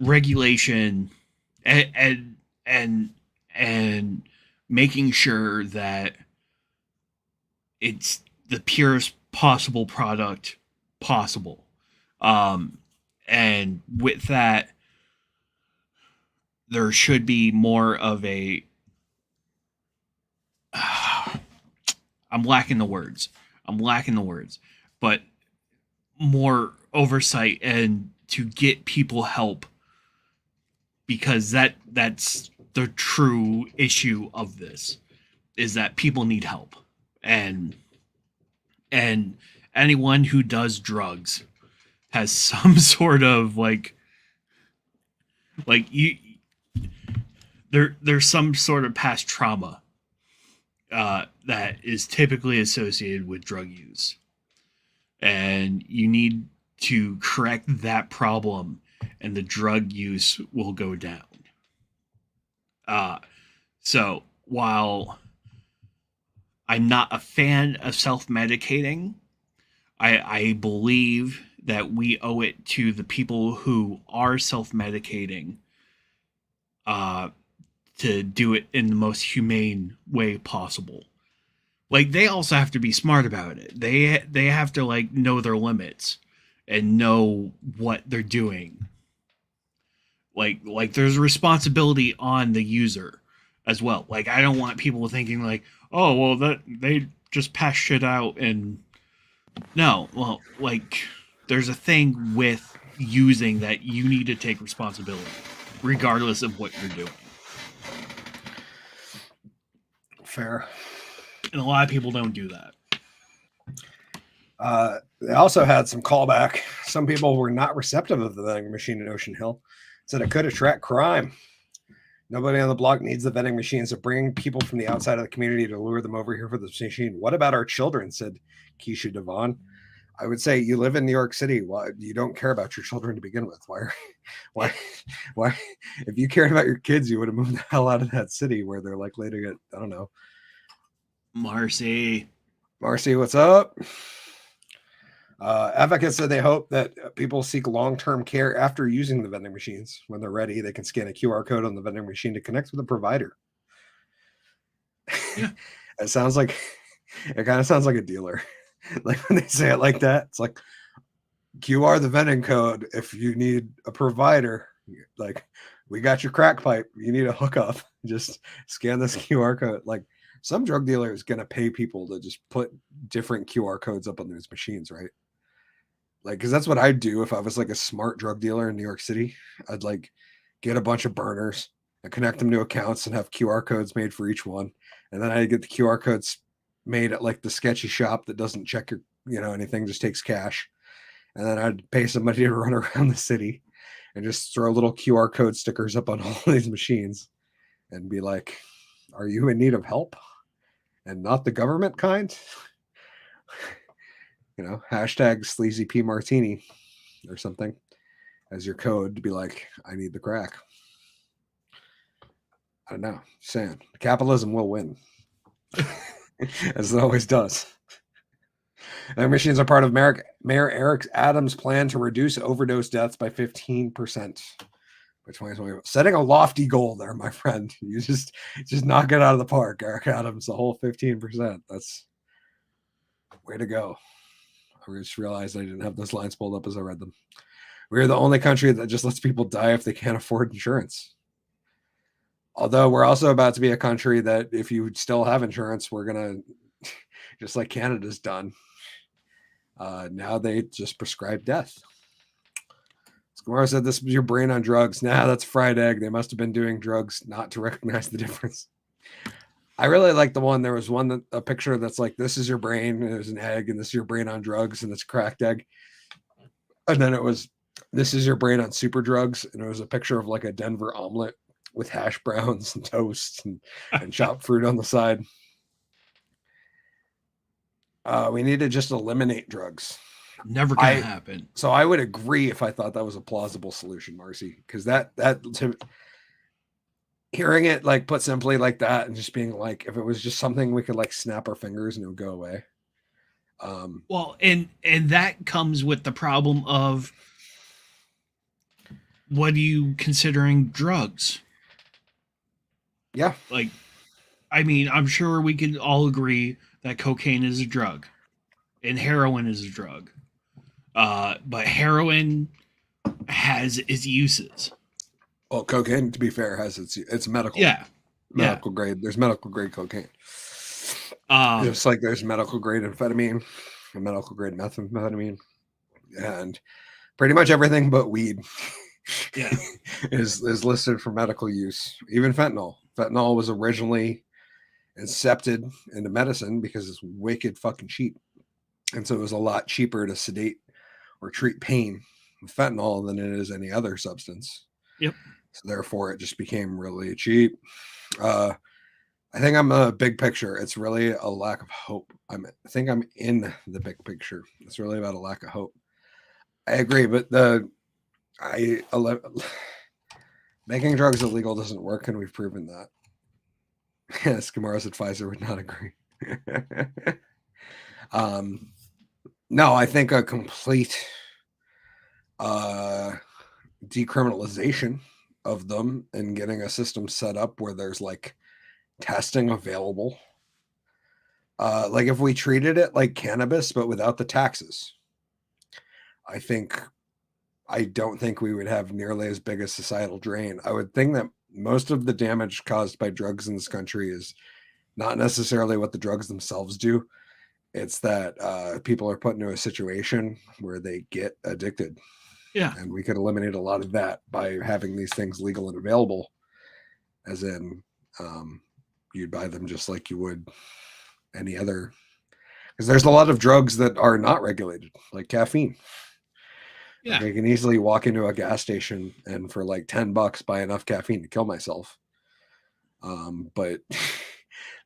regulation and making sure that it's the purest possible product possible. And with that, there should be more of a I'm lacking the words, but more oversight and to get people help, because that's the true issue of this, is that people need help, and anyone who does drugs has some sort of like you there's some sort of past trauma that is typically associated with drug use, and you need to correct that problem, and the drug use will go down. So while I'm not a fan of self-medicating, I believe that we owe it to the people who are self-medicating to do it in the most humane way possible. Like, they also have to be smart about it. They have to like know their limits and know what they're doing. Like there's a responsibility on the user as well. Like, I don't want people thinking like, oh well, that they just pass shit out, and no, well, like there's a thing with using that you need to take responsibility regardless of what you're doing. Fair. And a lot of people don't do that. They also had some callback. Some people were not receptive of the vending machine in Ocean Hill. Said it could attract crime. Nobody on the block needs the vending machines to bring people from the outside of the community to lure them over here for this machine. What about our children? Said Keisha Devon. I would say you live in New York City. Why you don't care about your children to begin with? Why? If you cared about your kids, you would have moved the hell out of that city where they're likely to get, I don't know. Marcy, what's up? Advocates said they hope that people seek long-term care after using the vending machines. When they're ready, they can scan a QR code on the vending machine to connect with a provider. Yeah. It kind of sounds like a dealer. Like when they say it like that, it's like QR the vending code. If you need a provider, like we got your crack pipe, you need a hookup, just scan this QR code. Like some drug dealer is going to pay people to just put different QR codes up on those machines, right? Like, because that's what I'd do if I was like a smart drug dealer in New York City. I'd like get a bunch of burners and connect them to accounts and have QR codes made for each one. And then I'd get the QR codes made at like the sketchy shop that doesn't check your, anything, just takes cash. And then I'd pay somebody to run around the city and just throw little QR code stickers up on all these machines and be like, are you in need of help? And not the government kind? Hashtag sleazy P martini or something as your code to be like, I need the crack. I don't know. Saying capitalism will win. As it always does. And machines are part of Mayor Eric Adams' plan to reduce overdose deaths by 15% by 2020. Setting a lofty goal there, my friend. You just knock it out of the park, Eric Adams. The whole 15%. That's way to go. I just realized I didn't have those lines pulled up as I read them. We're the only country that just lets people die if they can't afford insurance. Although we're also about to be a country that if you still have insurance, we're going to, just like Canada's done, Now they just prescribe death. Skamara said this was your brain on drugs. Nah, that's fried egg. They must have been doing drugs not to recognize the difference. I really like the one. There was one that a picture that's like, this is your brain, and there's an egg, and this is your brain on drugs, and it's a cracked egg. And then it was, this is your brain on super drugs, and it was a picture of like a Denver omelet with hash browns and toast and chopped fruit on the side. We need to just eliminate drugs. Never gonna happen. So I would agree if I thought that was a plausible solution, Marcy, because that hearing it like put simply like that and just being like, if it was just something we could like snap our fingers and it would go away. Well, and that comes with the problem of what are you considering drugs? Yeah. Like, I mean, I'm sure we could all agree that cocaine is a drug and heroin is a drug. But heroin has its uses. Well, cocaine, to be fair, has it's medical. Yeah. Medical grade. There's medical grade cocaine. Just like there's medical grade amphetamine and medical grade methamphetamine. And pretty much everything but weed is listed for medical use. Even fentanyl. Fentanyl was originally incepted into medicine because it's wicked fucking cheap. And so it was a lot cheaper to sedate or treat pain with fentanyl than it is any other substance. Yep. So therefore it just became really cheap. I think I'm a big picture. It's really a lack of hope. I think I'm in the big picture. It's really about a lack of hope. I agree, but making drugs illegal doesn't work, and we've proven that. Yes, Kamara's advisor would not agree. No, I think a complete decriminalization of them and getting a system set up where there's like testing available. Like if we treated it like cannabis, but without the taxes, I don't think we would have nearly as big a societal drain. I would think that most of the damage caused by drugs in this country is not necessarily what the drugs themselves do. It's that people are put into a situation where they get addicted. Yeah. And we could eliminate a lot of that by having these things legal and available, as in you'd buy them just like you would any other, because there's a lot of drugs that are not regulated, like caffeine. Yeah. Like I can easily walk into a gas station and for like $10 buy enough caffeine to kill myself. But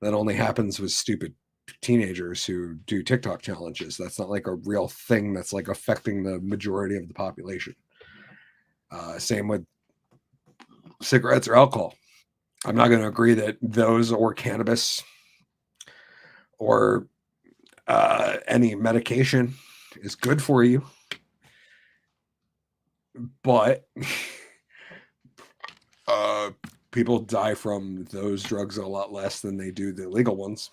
that only happens with stupid teenagers who do TikTok challenges. That's not like a real thing that's like affecting the majority of the population. Same with cigarettes or alcohol. I'm not going to agree that those or cannabis or any medication is good for you. But people die from those drugs a lot less than they do the illegal ones.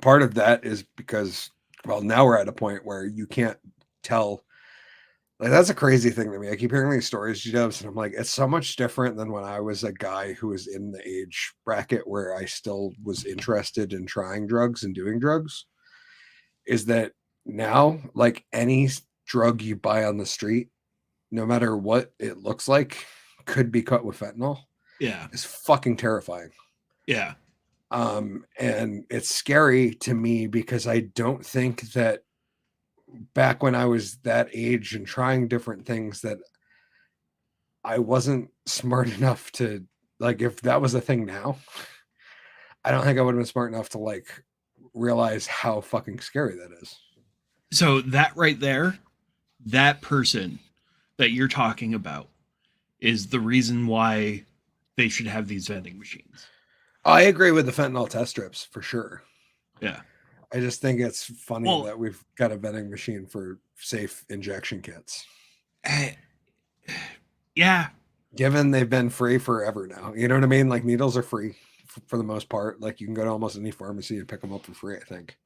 Part of that is because, well, now we're at a point where you can't tell. Like, that's a crazy thing to me. I keep hearing these stories, G-dubs, and I'm like, it's so much different than when I was a guy who was in the age bracket where I still was interested in trying drugs and doing drugs. Is that now, like any drug you buy on the street, no matter what it looks like, could be cut with fentanyl. Yeah. It's fucking terrifying. Yeah. And it's scary to me because I don't think that back when I was that age and trying different things that I wasn't smart enough to, like, if that was a thing now, I don't think I would have been smart enough to like realize how fucking scary that is. So that right there, that person that you're talking about is the reason why they should have these vending machines. I agree with the fentanyl test strips for sure. Yeah. I just think it's funny that we've got a vending machine for safe injection kits. Yeah. Given they've been free forever now. You know what I mean? Like needles are free for the most part. Like you can go to almost any pharmacy and pick them up for free, I think.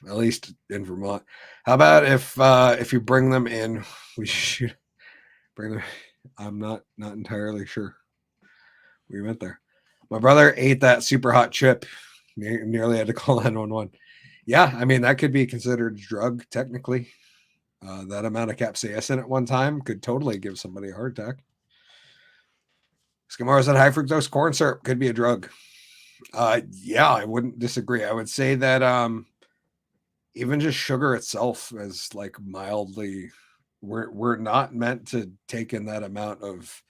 At least in Vermont. How about if you bring them in, we should bring them. I'm not entirely sure. We went there. My brother ate that super hot chip. Nearly had to call 911. Yeah, I mean, that could be considered a drug technically. That amount of capsaicin at one time could totally give somebody a heart attack. Skimaro said high fructose corn syrup could be a drug. Yeah, I wouldn't disagree. I would say that even just sugar itself is like mildly, we're not meant to take in that amount of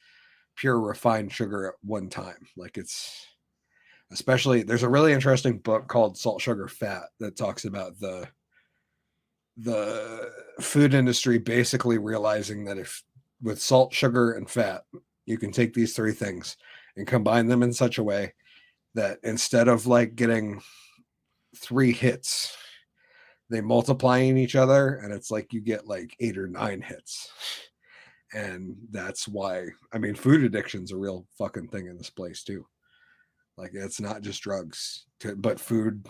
pure refined sugar at one time. Like it's especially there's a really interesting book called Salt, Sugar, Fat that talks about the food industry basically realizing that if with salt, sugar, and fat, you can take these three things and combine them in such a way that instead of like getting three hits, they multiply in each other, and it's like you get like 8 or 9 hits. And that's why, I mean, food addiction's a real fucking thing in this place too. Like it's not just drugs, but food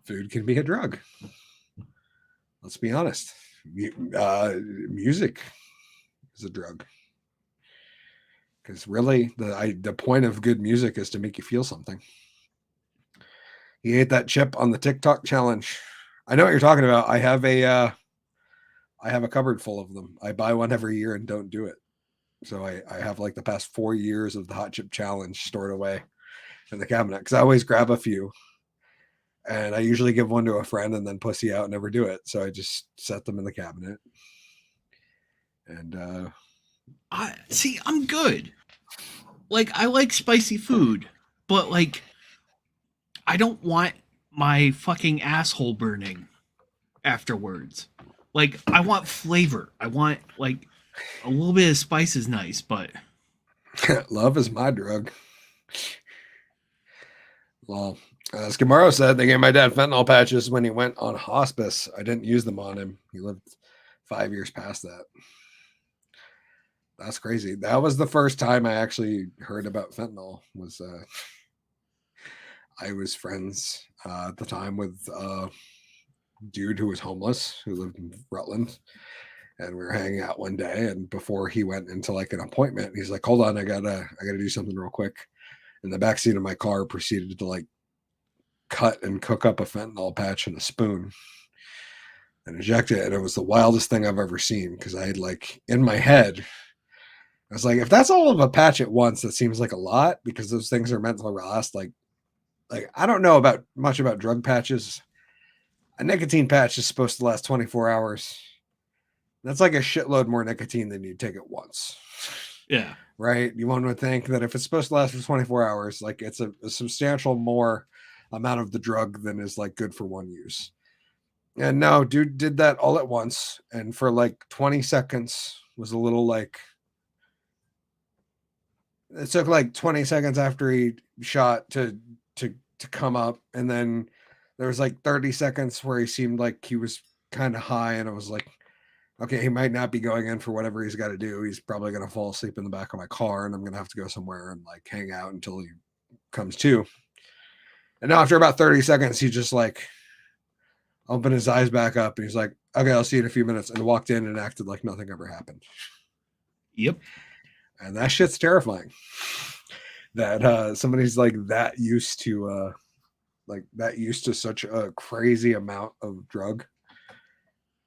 can be a drug. Let's be honest. Music is a drug. Because really, the point of good music is to make you feel something. He ate that chip on the TikTok challenge. I know what you're talking about. I have a cupboard full of them. I buy one every year and don't do it. So I have like the past 4 years of the hot chip challenge stored away in the cabinet because I always grab a few. And I usually give one to a friend and then pussy out and never do it. So I just set them in the cabinet. And I see. I'm good. Like I like spicy food, but like I don't want my fucking asshole burning afterwards. Like I want flavor. I want like a little bit of spice is nice, but love is my drug. Well, Skimaro said they gave my dad fentanyl patches when he went on hospice. I didn't use them on him. He lived 5 years past that. That's crazy. That was the first time I actually heard about fentanyl. Was I was friends at the time with a dude who was homeless who lived in Rutland, and we were hanging out one day. And before he went into like an appointment, he's like, "Hold on, I gotta do something real quick." In the backseat of my car, proceeded to like cut and cook up a fentanyl patch in a spoon and inject it. And it was the wildest thing I've ever seen because I had like in my head, I was like, if that's all of a patch at once, that seems like a lot because those things are meant to last like I don't know about much about drug patches. A nicotine patch is supposed to last 24 hours. That's like a shitload more nicotine than you take at once. yeah. Right? One would think that if it's supposed to last for 24 hours, like it's a substantial more amount of the drug than is like good for one use. And no, dude did that all at once. And for like 20 seconds was a little like, it took like 20 seconds after he shot to come up. And then there was like 30 seconds where he seemed like he was kind of high. And I was like, okay, he might not be going in for whatever he's got to do. He's probably going to fall asleep in the back of my car and I'm going to have to go somewhere and like hang out until he comes to. And now after about 30 seconds, he just like opened his eyes back up and he's like, okay, I'll see you in a few minutes. And walked in and acted like nothing ever happened. Yep. And that shit's terrifying. That somebody's like that used to such a crazy amount of drug.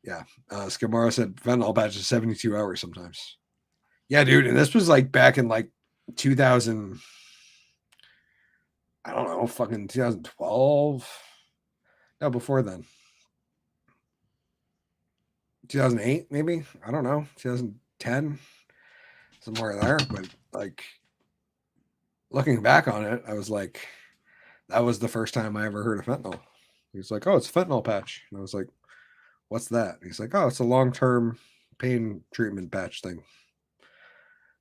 Yeah. Skimaro said fentanyl patches 72 hours sometimes. Yeah, dude. And this was like back in like 2000. I don't know, fucking 2012. No, before then. 2008, maybe. I don't know. 2010. Somewhere there. But like looking back on it, I was like, that was the first time I ever heard of fentanyl. He was like, oh, it's a fentanyl patch. And I was like, what's that? And he's like, oh, it's a long-term pain treatment patch thing.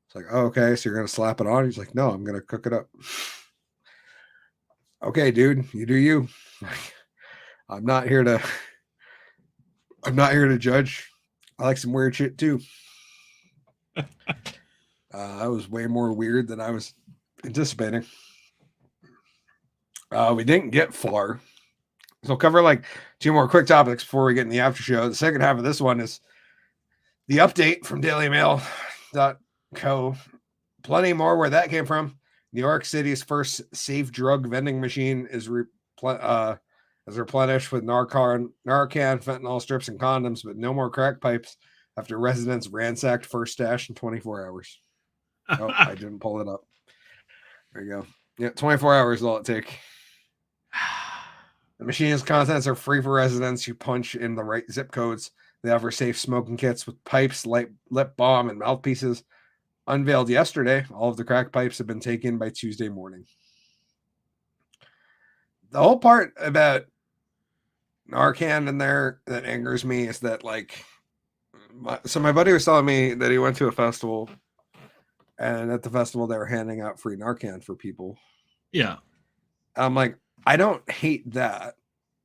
It's like, oh, okay, so you're going to slap it on? He's like, no, I'm going to cook it up. Okay, dude, you do you. I'm not here to judge. I like some weird shit too. That was way more weird than I was anticipating. We didn't get far. So I'll cover like 2 more quick topics before we get in the after show. The second half of this one is the update from dailymail.co. Plenty more where that came from. New York City's first safe drug vending machine is is replenished with Narcan, fentanyl strips, and condoms, but no more crack pipes after residents ransacked first stash in 24 hours. Oh, I didn't pull it up. There you go. Yeah, 24 hours is all it take. The machine's contents are free for residents who punch in the right zip codes. They offer safe smoking kits with pipes, lip balm, and mouthpieces. Unveiled yesterday, all of the crack pipes have been taken by Tuesday morning. The whole part about Narcan in there that angers me is that, like, my buddy was telling me that he went to a festival, and at the festival they were handing out free Narcan for people. Yeah. I'm like, I don't hate that.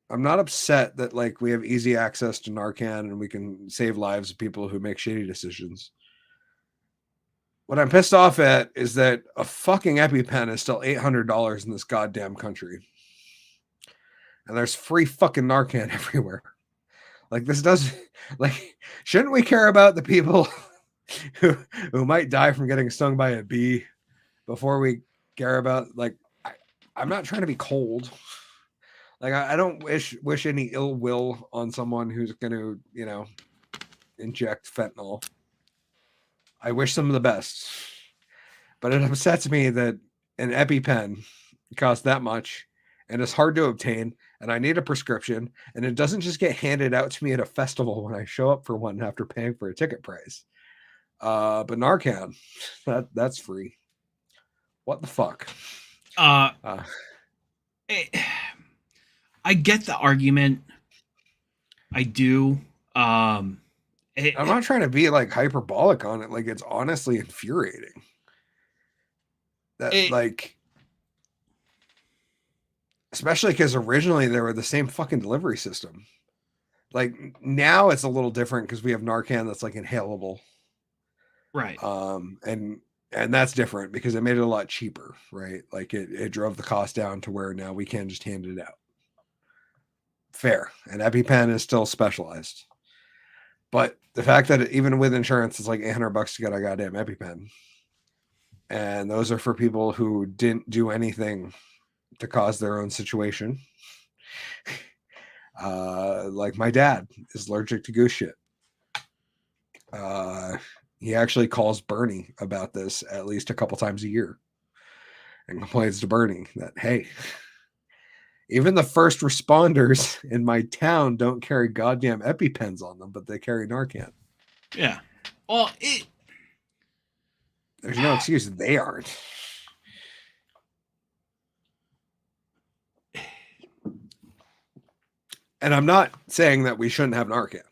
I'm not upset that, like, we have easy access to Narcan and we can save lives of people who make shitty decisions. What I'm pissed off at is that a fucking EpiPen is still $800 in this goddamn country. And there's free fucking Narcan everywhere. Like, this does, like, shouldn't we care about the people who might die from getting stung by a bee before we care about, like, I'm not trying to be cold. Like, I don't wish any ill will on someone who's going to, you know, inject fentanyl. I wish them the best. But it upsets me that an EpiPen costs that much and it's hard to obtain, and I need a prescription, and it doesn't just get handed out to me at a festival when I show up for one after paying for a ticket price. But Narcan, that's free. What the fuck? I get the argument. I do. I'm not trying to be like hyperbolic on it. Like, it's honestly infuriating. Like, especially because originally they were the same fucking delivery system. Like, now it's a little different because we have Narcan that's like inhalable. Right. And that's different because it made it a lot cheaper, right? Like, it drove the cost down to where now we can just hand it out. Fair. And EpiPen is still specialized. But the fact that even with insurance, it's like $800 to get a goddamn EpiPen. And those are for people who didn't do anything to cause their own situation. Like, my dad is allergic to goose shit. He actually calls Bernie about this at least a couple times a year and complains to Bernie that, hey, even the first responders in my town don't carry goddamn EpiPens on them, but they carry Narcan. Yeah. Well, there's no excuse that they aren't. And I'm not saying that we shouldn't have Narcan.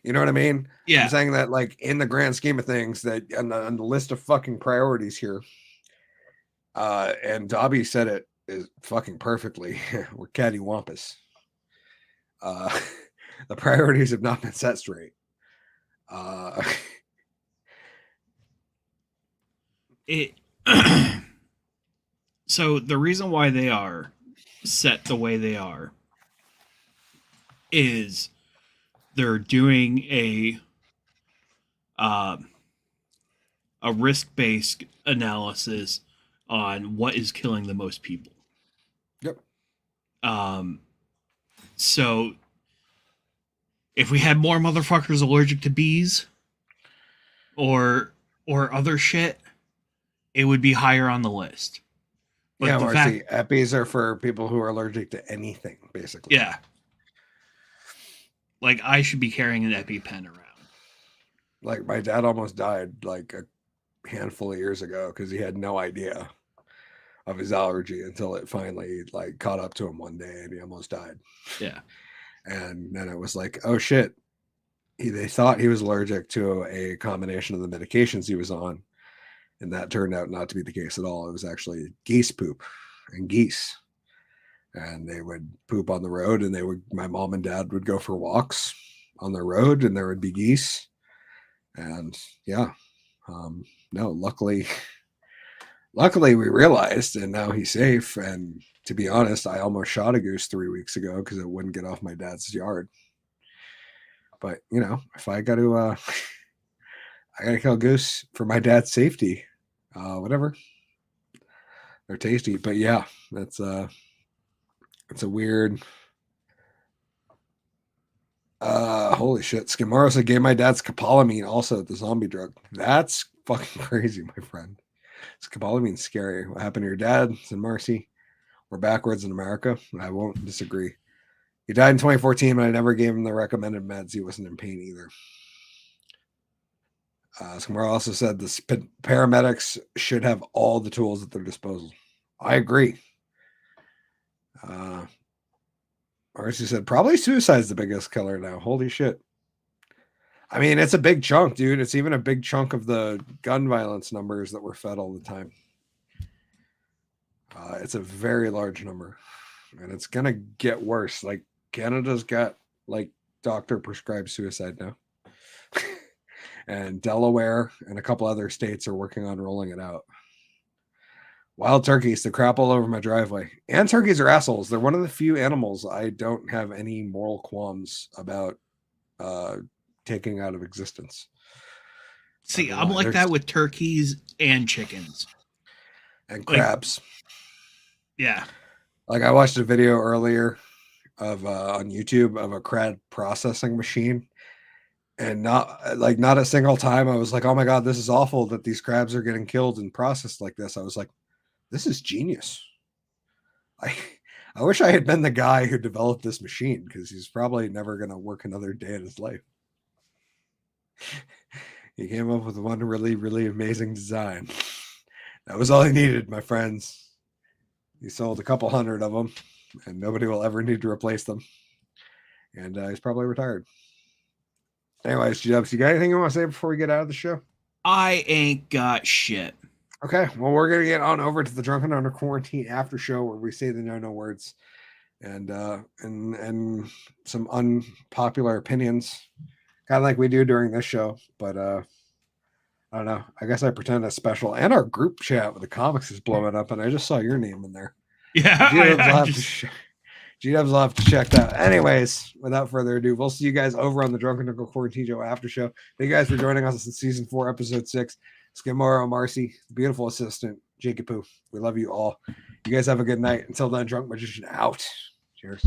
You know what I mean? Yeah. I'm saying that, like, in the grand scheme of things, that on the list of fucking priorities here, and Dobby said it is fucking perfectly. We're cattywampus. The priorities have not been set straight. So the reason why they are set the way they are is they're doing a risk-based analysis on what is killing the most people. Yep. So if we had more motherfuckers allergic to bees or other shit, it would be higher on the list. But yeah, Marcy, Eppies are for people who are allergic to anything, basically. Yeah. Like, I should be carrying an EpiPen around. Like, my dad almost died like a handful of years ago because he had no idea of his allergy until it finally, like, caught up to him one day and he almost died. Yeah. And then it was like, oh shit. They thought he was allergic to a combination of the medications he was on. And that turned out not to be the case at all. It was actually geese poop and geese. And they would poop on the road, and my mom and dad would go for walks on the road, and there would be geese. And yeah, no, luckily we realized, and now he's safe. And to be honest, I almost shot a goose 3 weeks ago because it wouldn't get off my dad's yard. But, you know, if I got to, I got to kill a goose for my dad's safety, whatever. They're tasty. But yeah, it's a weird Holy shit. Skimaro said, gave my dad scopolamine, also the zombie drug. That's fucking crazy, my friend. Scopolamine's scary. What happened to your dad? Said Marcy. We're backwards in America. I won't disagree. He died in 2014, but I never gave him the recommended meds. He wasn't in pain either. Skimaro also said the paramedics should have all the tools at their disposal. I agree. Marcy said, probably suicide's the biggest killer now. Holy shit. I mean, it's a big chunk, dude. It's even a big chunk of the gun violence numbers that we're fed all the time. It's a very large number. And it's going to get worse. Like, Canada's got, like, doctor prescribed suicide now. And Delaware and a couple other states are working on rolling it out. Wild turkeys, the crap all over my driveway. And turkeys are assholes. They're one of the few animals I don't have any moral qualms about taking out of existence. See, I'm like that with turkeys and chickens. And crabs. Yeah. Like, I watched a video earlier of on YouTube of a crab processing machine. And not a single time I was like, oh my God, this is awful that these crabs are getting killed and processed like this. I was like, this is genius. I wish I had been the guy who developed this machine, because he's probably never going to work another day in his life. He came up with one really, really amazing design. That was all he needed, my friends. He sold a couple hundred of them, and nobody will ever need to replace them. And he's probably retired. Anyways, G-Dubs, you got anything you want to say before we get out of the show? I ain't got shit. Okay, well, we're going to get on over to the Drunken Under Quarantine after show, where we say the no words and some unpopular opinions, kind of like we do during this show. But I don't know. I guess I pretend it's special. And our group chat with the comics is blowing up, and I just saw your name in there. Yeah, G-Dubs will have to check that. Anyways, without further ado, we'll see you guys over on the Drunken Under Quarantine show after show. Thank you guys for joining us in season 4, episode 6. Skimaro, Marcy, the beautiful assistant, Jakey Poo. We love you all. You guys have a good night. Until then, Drunk Magician out. Cheers.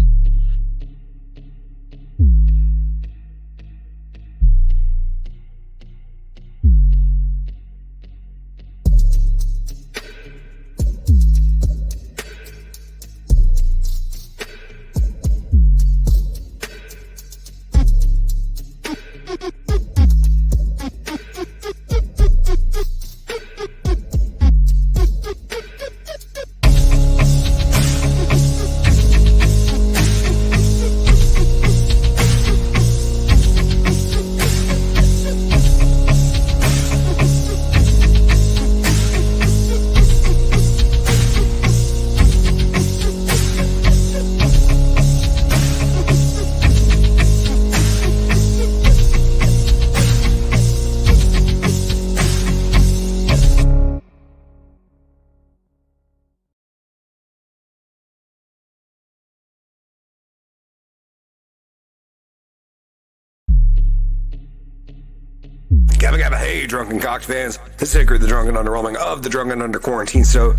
Gabba gabba hey, Drunken Cock fans. This is Hickory, the Drunken Underwhelming of the Drunken Under Quarantine show.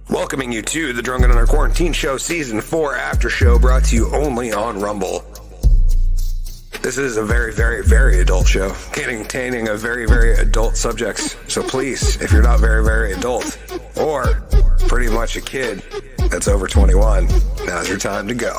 Welcoming you to the Drunken Under Quarantine show season 4 after show, brought to you only on Rumble. This is a very, very, very adult show containing a very, very adult subjects. So please, if you're not very, very adult, or pretty much a kid that's over 21, now's your time to go.